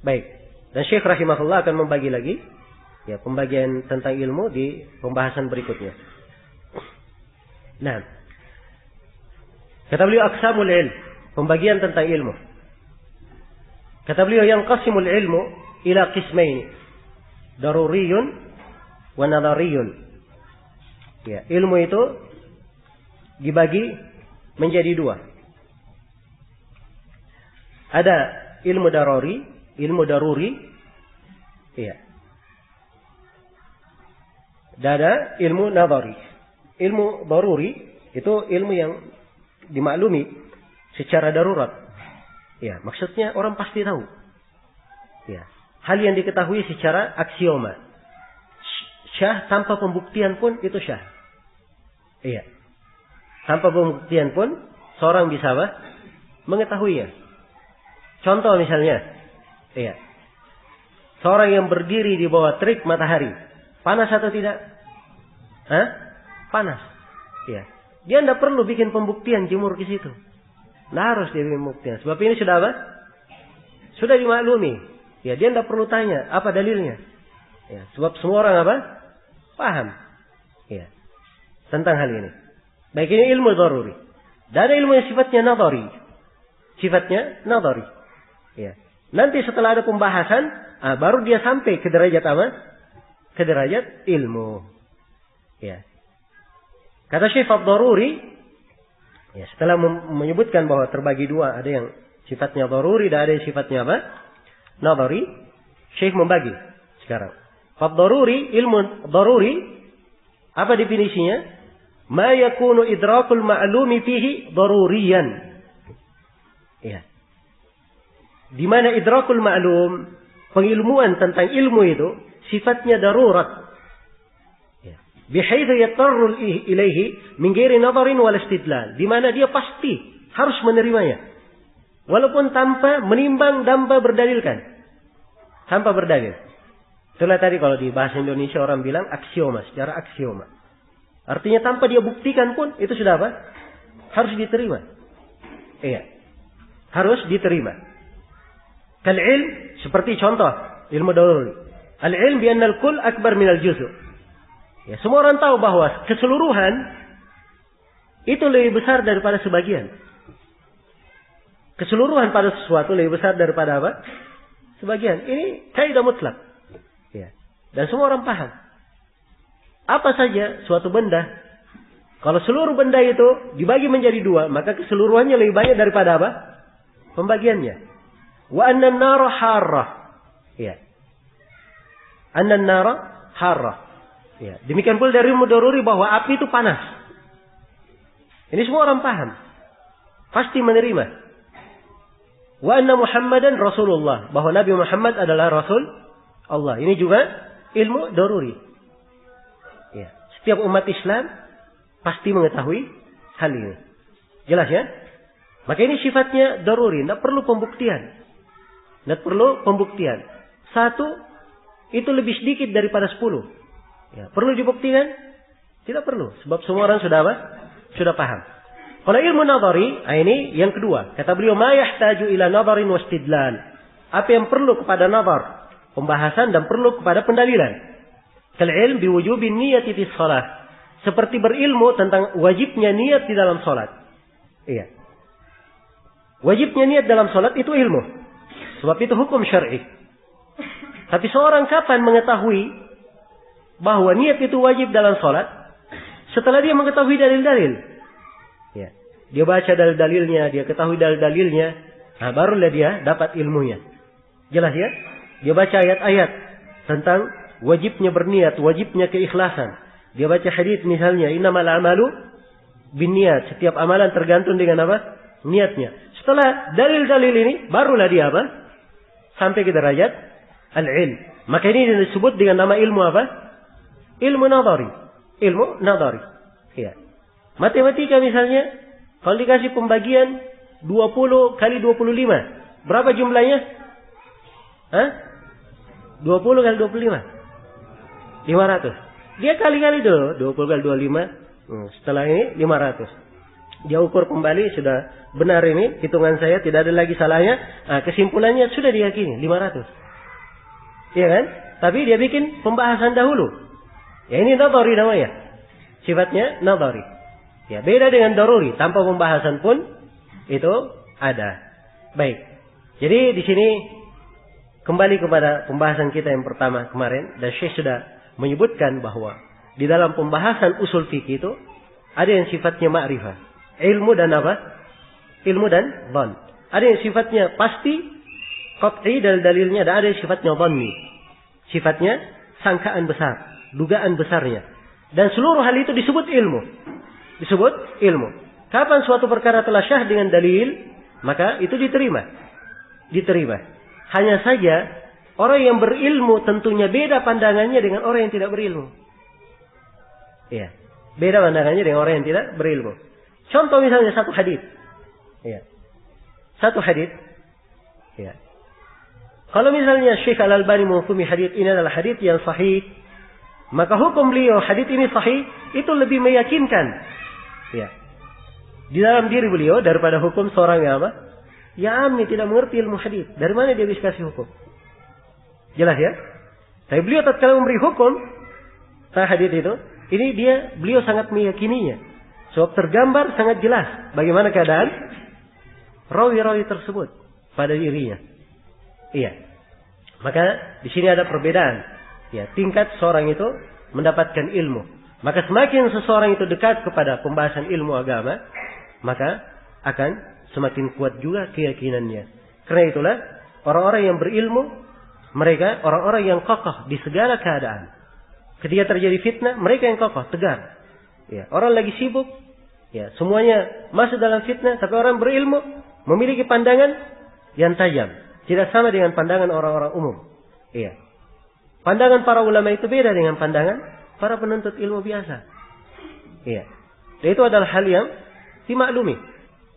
Baik. Dan Syekh rahimahullah akan membagi lagi ya pembagian tentang ilmu di pembahasan berikutnya. Nah, kata beliau aqsamul ilm, pembagian tentang ilmu. Kata beliau yang qasimul ilmu ila qismaini, daruriyun wa nadhariyun. Ya, ilmu itu dibagi menjadi dua. Ada ilmu daruri, iya. Dan ada ilmu nadhari. Ilmu daruri itu ilmu yang dimaklumi secara darurat. Ya, maksudnya orang pasti tahu. Ya, hal yang diketahui secara aksioma. Syah tanpa pembuktian pun itu syah. Iya. Tanpa pembuktian pun seorang bisa mengetahuinya. Contoh misalnya, iya. Seorang yang berdiri di bawah terik matahari, panas atau tidak? Panas. Iya. Dia tidak perlu bikin pembuktian jemur ke situ. Tidak harus dia bikin pembuktian. Sebab ini sudah apa? Sudah dimaklumi. Ya, dia tidak perlu tanya apa dalilnya. Ya, sebab semua orang apa? Paham. Ya. Tentang hal ini. Baik, ini ilmu daruri. Dan ada ilmu yang sifatnya nadhari. Ya. Nanti setelah ada pembahasan, baru dia sampai ke derajat apa? Ke derajat ilmu. Ya. Kata Syekh ad-Daruri, ya, setelah menyebutkan bahwa terbagi dua, ada yang sifatnya daruri dan ada yang sifatnya apa? Nadhari. Syekh membagi sekarang. Ad-Daruri, ilmu daruri, apa definisinya? Ma yakunu idrakul ma'lumi fihi daruriyan. Ya. Di mana idrakul ma'lum, pengilmuan tentang ilmu itu sifatnya darurat. Ya. Bihaitsu yattarru ilaihi min ghairi nadharin wal istidlal. Di mana dia pasti harus menerimanya. Walaupun tanpa menimbang, tanpa berdalilkan. Tanpa berdalil. Itulah tadi kalau di bahasa Indonesia orang bilang aksioma, secara aksioma. Artinya tanpa dia buktikan pun itu sudah apa? Harus diterima. Iya. Harus diterima. Kal ilm, seperti contoh ilmu daruri. Al ilm bi anna al kull akbar min al juz'. Ya, semua orang tahu bahwa keseluruhan itu lebih besar daripada sebagian. Keseluruhan pada sesuatu lebih besar daripada apa? Sebagian. Ini kaidah mutlak. Ya. Dan semua orang paham. Apa saja suatu benda, kalau seluruh benda itu dibagi menjadi dua, maka keseluruhannya lebih banyak daripada apa? Pembagiannya. Wa anna an-nara harrah. Ya. Anna an-nara harrah. Ya. Demikian pula dari ilmu daruri bahwa api itu panas. Ini semua orang paham. Pasti menerima. Wa anna Muhammadan Rasulullah. Bahwa Nabi Muhammad adalah Rasul Allah. Ini juga ilmu daruri. Ya. Setiap umat Islam pasti mengetahui hal ini. Jelas ya? Maka ini sifatnya daruri. Tidak perlu pembuktian. Satu, itu lebih sedikit daripada 10. Ya. Perlu dibuktikan? Tidak perlu. Sebab semua orang sudah apa? sudah paham. Kalau ilmu nadhari, ini yang kedua. Kata beliau, ma yahtaju ila nadharin wastidlal. Apa yang perlu kepada nadhar, pembahasan dan perlu kepada pendalilan. Kal ilm biwujubin niyati fi shalah. Seperti berilmu tentang wajibnya niat di dalam salat. Iya. Wajibnya niat dalam salat itu ilmu. Sebab itu hukum syar'i. Tapi seorang kapan mengetahui bahwa niat itu wajib dalam salat? Setelah dia mengetahui dalil-dalil. Ya. Dia baca dalil-dalilnya, dia ketahui dalil-dalilnya, nah barulah dia dapat ilmunya. Jelas ya? Dia baca ayat-ayat tentang wajibnya berniat, wajibnya keikhlasan. Dia baca hadis misalnya, innamal a'malu binniyat. Setiap amalan tergantung dengan apa? Niatnya. Setelah dalil-dalil ini, barulah dia apa? Sampai ke derajat al-ilm. Maka ini disebut dengan nama ilmu apa? Ilmu nadhari. Ilmu nadhari. Ya. Matematika misalnya, kalau dikasih pembagian 20 kali 25, berapa jumlahnya? Hah? 20 kali 25. 500. Dia kali-kali dulu, 20 kali 25. Setelah ini 500. Dia ukur kembali, sudah benar ini, hitungan saya tidak ada lagi salahnya. Nah, kesimpulannya sudah diyakini, 500. Iya kan? Tapi dia bikin pembahasan dahulu. Ya ini nadhari namanya. Sifatnya nadhari. Ya beda dengan daruri. Tanpa pembahasan pun itu ada. Baik. Jadi di sini kembali kepada pembahasan kita yang pertama kemarin. Dan Syekh sudah menyebutkan bahwa di dalam pembahasan usul fikih itu ada yang sifatnya ma'rifah. Ilmu dan apa? Ilmu dan dhan. Ada yang sifatnya pasti, qat'i dalilnya, dan ada yang sifatnya dhanni. Sifatnya sangkaan besar, dugaan besarnya. Dan seluruh hal itu disebut ilmu. Disebut ilmu. Kapan suatu perkara telah syah dengan dalil, maka itu diterima. Diterima. Hanya saja orang yang berilmu tentunya beda pandangannya dengan orang yang tidak berilmu. Iya. Beda pandangannya dengan orang yang tidak berilmu. Contoh misalnya satu hadis. Iya. Satu hadis. Iya. Kalau misalnya Syekh Al-Albani menghukumi hadis ini adalah hadis yang sahih, maka hukum beliau hadis ini sahih itu lebih meyakinkan. Ya. Di dalam diri beliau daripada hukum seorang yang apa? Ya amni tidak mengerti ilmu hadis. Dari mana dia bisa kasih hukum? Jelas ya? Tapi beliau tatkala memberi hukum tentang hadis itu, ini beliau sangat meyakininya. Sebab tergambar sangat jelas bagaimana keadaan rawi-rawi tersebut pada dirinya. Iya. Maka di sini ada perbedaan. Ya, tingkat seorang itu mendapatkan ilmu. Maka semakin seseorang itu dekat kepada pembahasan ilmu agama, maka akan semakin kuat juga keyakinannya. Karena itulah orang-orang yang berilmu, mereka orang-orang yang kokoh di segala keadaan. Ketika terjadi fitnah, mereka yang kokoh, tegar. Ya, orang lagi sibuk, ya, semuanya masuk dalam fitnah, tapi orang berilmu memiliki pandangan yang tajam. Tidak sama dengan pandangan orang-orang umum. Iya. Pandangan para ulama itu beda dengan pandangan para penuntut ilmu biasa. Iya. Dan itu adalah hal yang dimaklumi.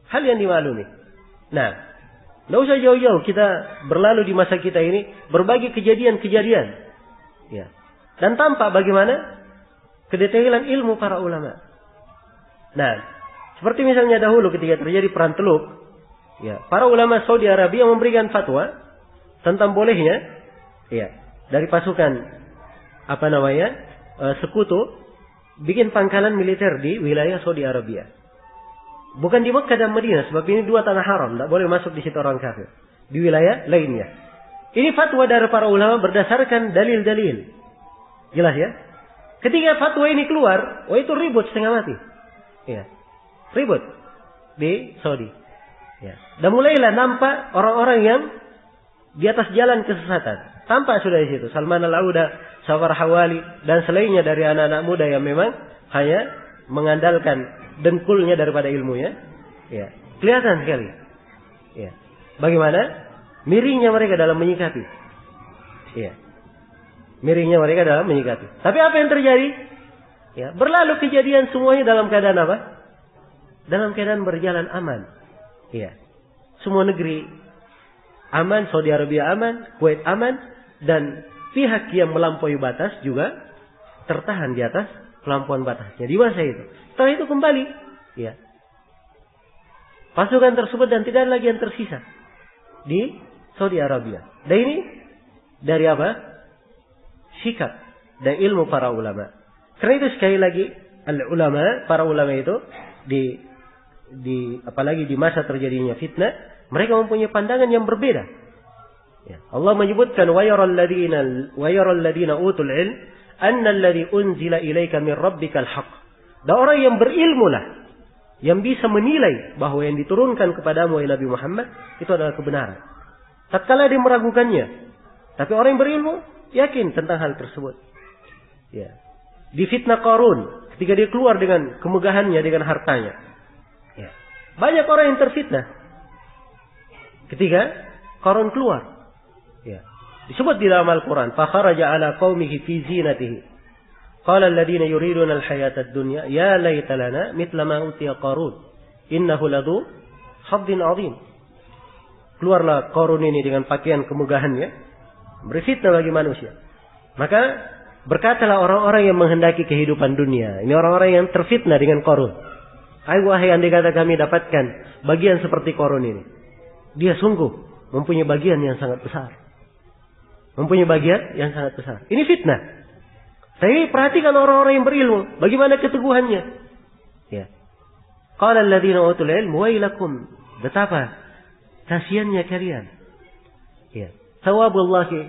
Hal yang dimaklumi. Nah, tidak usah jauh-jauh kita berlalu di masa kita ini berbagai kejadian-kejadian. Ya. Dan tampak bagaimana kedetailan ilmu para ulama. Nah, seperti misalnya dahulu ketika terjadi perang Teluk, ya, para ulama Saudi Arabia memberikan fatwa tentang bolehnya, ya, dari pasukan sekutu bikin pangkalan militer di wilayah Saudi Arabia. Bukan di Mekah dan Madinah, sebab ini dua tanah haram, tidak boleh masuk di situ orang kafir. Di wilayah lainnya. Ini fatwa dari para ulama berdasarkan dalil-dalil. Jelas ya? Ketika fatwa ini keluar, itu ribut setengah mati. Ya. Ribut di Saudi. Ya. Dan mulailah nampak orang-orang yang di atas jalan kesesatan. Tampak sudah di situ. Salman Al-Auda, Safar Hawali, dan selainnya dari anak-anak muda yang memang hanya mengandalkan dengkulnya daripada ilmunya. Ya. Kelihatan sekali. Ya. Bagaimana miringnya mereka dalam menyikapi. Ya. Miringnya mereka dalam menyikapi. Tapi apa yang terjadi? Ya. Berlalu kejadian semuanya dalam keadaan apa? Dalam keadaan berjalan aman. Ya. Semua negeri aman, Saudi Arabia aman, Kuwait aman, dan pihak yang melampaui batas juga tertahan di atas kelampuan batasnya di masa itu. Setelah itu kembali Ya. Pasukan tersebut dan tidak ada lagi yang tersisa di Saudi Arabia. Dan ini dari apa? Sikap dan ilmu para ulama. Karena itu sekali lagi al-ulama, para ulama itu apalagi di masa terjadinya fitnah, mereka mempunyai pandangan yang berbeda. Ya. Allah menyebutkan wa yaral ladina utul ilm anna alladhi unzila ilaika min rabbikal haqq. Dan orang yang berilmu lah yang bisa menilai bahwa yang diturunkan kepadamu wahai Nabi Muhammad itu adalah kebenaran. Tatkala dia meragukannya, tapi orang yang berilmu yakin tentang hal tersebut. Ya. Di fitnah Qarun ketika dia keluar dengan kemegahannya, dengan hartanya. Ya. Banyak orang yang terfitnah ketika Qarun keluar. Ya. Disebut di dalam Al-Quran, فَخَرَجَ عَلَى قَوْمِهِ فِي زِينَتِهِ قَالَ الَّذِينَ يُرِيدُونَ الْحَيَاةَ الدُّنْيَا يَا لَيْتَ لَنَا مِثْلَ مَا أُوتِيَ قَارُونَ إِنَّهُ لَذُو حَظٍّ عَظِيمٍ. Keluarlah Qarun ini dengan pakaian kemegahannya, beri fitnah bagi manusia. Maka berkatalah orang-orang yang menghendaki kehidupan dunia, ini orang-orang yang terfitnah dengan Qarun. Wahai andai kata kami dapatkan bagian seperti Qarun ini. Dia sungguh mempunyai bagian yang sangat besar. Mempunyai bagian yang sangat besar. Ini fitnah. Tapi perhatikan orang-orang yang berilmu, bagaimana keteguhannya. Ya. Qala alladziina utul ilm wailakum. Betapa kasihannya kalian. Ya. Thawabullahi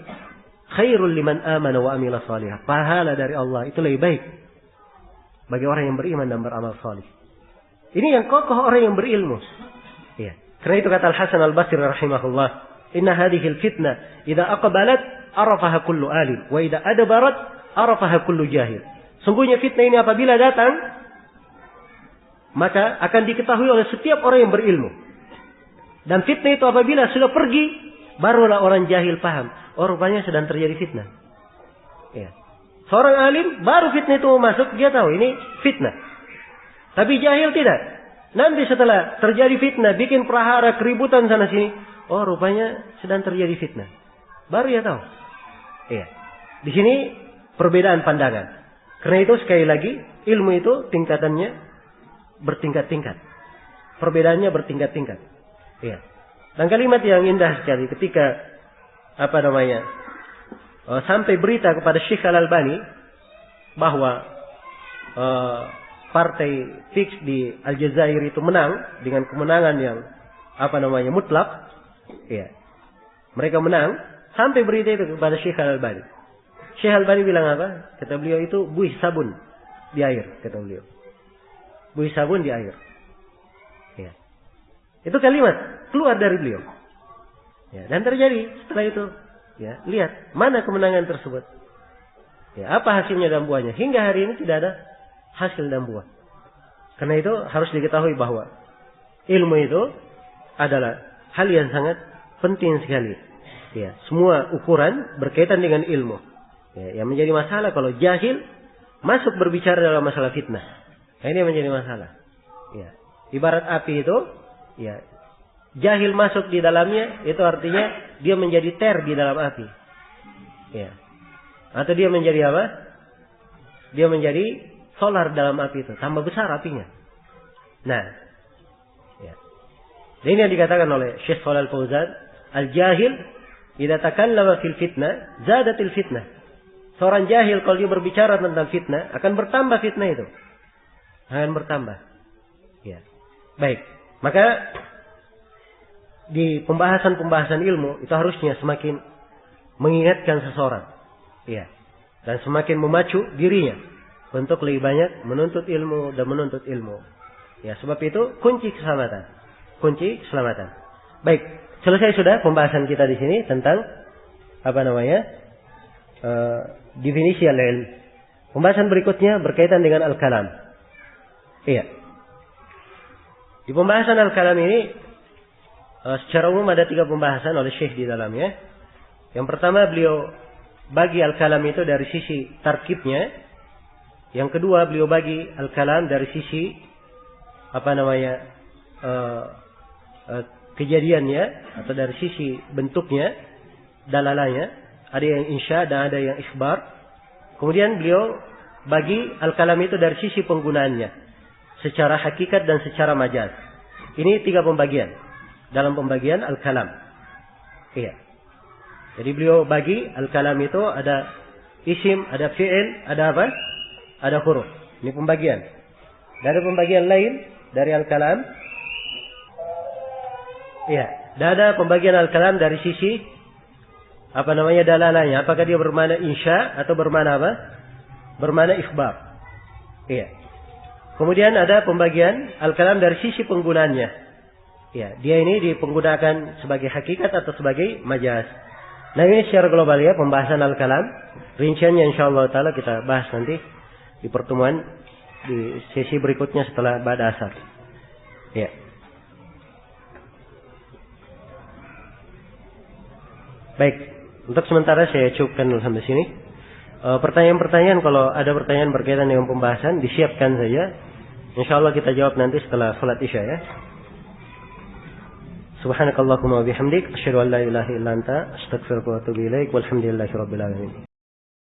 khairul liman amana wa amila salihah. Pahala dari Allah itu lebih baik bagi orang yang beriman dan beramal salih. Ini yang kokoh orang yang berilmu. Ya. Karena itu kata Al-Hasan Al-Basri rahimahullah, "Inna hadhil fitnah idza aqbalat arafaha kullu alim wa idza adbarat arafaha kullu jahil." Sungguhnya fitnah ini apabila datang, maka akan diketahui oleh setiap orang yang berilmu. Dan fitnah itu apabila sudah pergi, barulah orang jahil paham. Oh, rupanya sedang terjadi fitnah. Ya. Seorang alim, baru fitnah itu masuk, dia tahu ini fitnah. Tapi jahil tidak. Nanti setelah terjadi fitnah, bikin prahara, keributan sana sini. Oh, rupanya sedang terjadi fitnah. Baru dia tahu. Iya. Di sini perbedaan pandangan. Karena itu sekali lagi ilmu itu tingkatannya bertingkat-tingkat. Perbedaannya bertingkat-tingkat. Iya. Dan kalimat yang indah sekali ketika sampai berita kepada Syekh Al-Albani bahwa partai fix di Aljazair itu menang dengan kemenangan yang mutlak. Iya. Mereka menang. Sampai berita itu kepada Syekh Al-Albani. Syekh Al-Albani bilang apa? Kata beliau itu buih sabun di air. Kata beliau. Buih sabun di air. Ya. Itu kalimat keluar dari beliau. Ya. Dan terjadi setelah itu. Ya. Lihat. Mana kemenangan tersebut. Ya. Apa hasilnya dan buahnya. Hingga hari ini tidak ada hasil dan buah. Karena itu harus diketahui bahwa ilmu itu adalah hal yang sangat penting sekali. Ya, semua ukuran berkaitan dengan ilmu. Ya, yang menjadi masalah kalau jahil masuk berbicara dalam masalah fitnah. Nah, ini menjadi masalah. Ya, ibarat api itu, ya, jahil masuk di dalamnya, itu artinya dia menjadi ter di dalam api. Ya, atau dia menjadi apa? Dia menjadi solar dalam api itu, tambah besar apinya. Nah, ya, dan ini yang dikatakan oleh Syekh Shalal Fauzan, al-jahil idza takallama fil fitnah zadatil fitnah. Seorang jahil kalau dia berbicara tentang fitnah akan bertambah fitnah itu. Akan bertambah. Ya. Baik. Maka di pembahasan-pembahasan ilmu itu harusnya semakin mengingatkan seseorang. Ya. Dan semakin memacu dirinya untuk lebih banyak menuntut ilmu dan menuntut ilmu. Ya, sebab itu kunci keselamatan. Kunci keselamatan. Baik. Selesai sudah pembahasan kita di sini tentang definisi al-ilm. Pembahasan berikutnya berkaitan dengan al-kalam. Iya. Di pembahasan al-kalam ini secara umum ada 3 pembahasan oleh Syekh di dalamnya. Yang pertama beliau bagi al-kalam itu dari sisi tarkibnya. Yang kedua beliau bagi al-kalam dari sisi kejadiannya atau dari sisi bentuknya, dalalanya, ada yang insya dan ada yang ikhbar. Kemudian beliau bagi al-kalam itu dari sisi penggunaannya. secara hakikat dan secara majaz. Ini 3 pembagian dalam pembagian al-kalam. Iya. Jadi beliau bagi al-kalam itu ada isim, ada fi'il, ada apa? Ada huruf. Ini pembagian. Dari pembagian lain dari al-kalam, iya, dan ada pembagian al-kalam dari sisi dalalahnya. Apakah dia bermakna insya atau bermakna apa? Bermakna ikhbar. Iya. Kemudian ada pembagian al-kalam dari sisi penggunaannya. Ya, dia ini dipergunakan sebagai hakikat atau sebagai majaz. Nah, ini secara global ya pembahasan al-kalam. Rinciannya insyaallah taala kita bahas nanti di pertemuan di sesi berikutnya setelah ba'da asar. Ya. Baik, untuk sementara saya cukupkan dulu sampai sini. Pertanyaan-pertanyaan, kalau ada pertanyaan berkaitan dengan pembahasan disiapkan saja. Insyaallah kita jawab nanti setelah salat Isya ya. Subhanakallahumma wa bihamdik asyhadu an la ilaha illa anta astaghfiruka wa atubu ilaik walhamdulillahi rabbil alamin.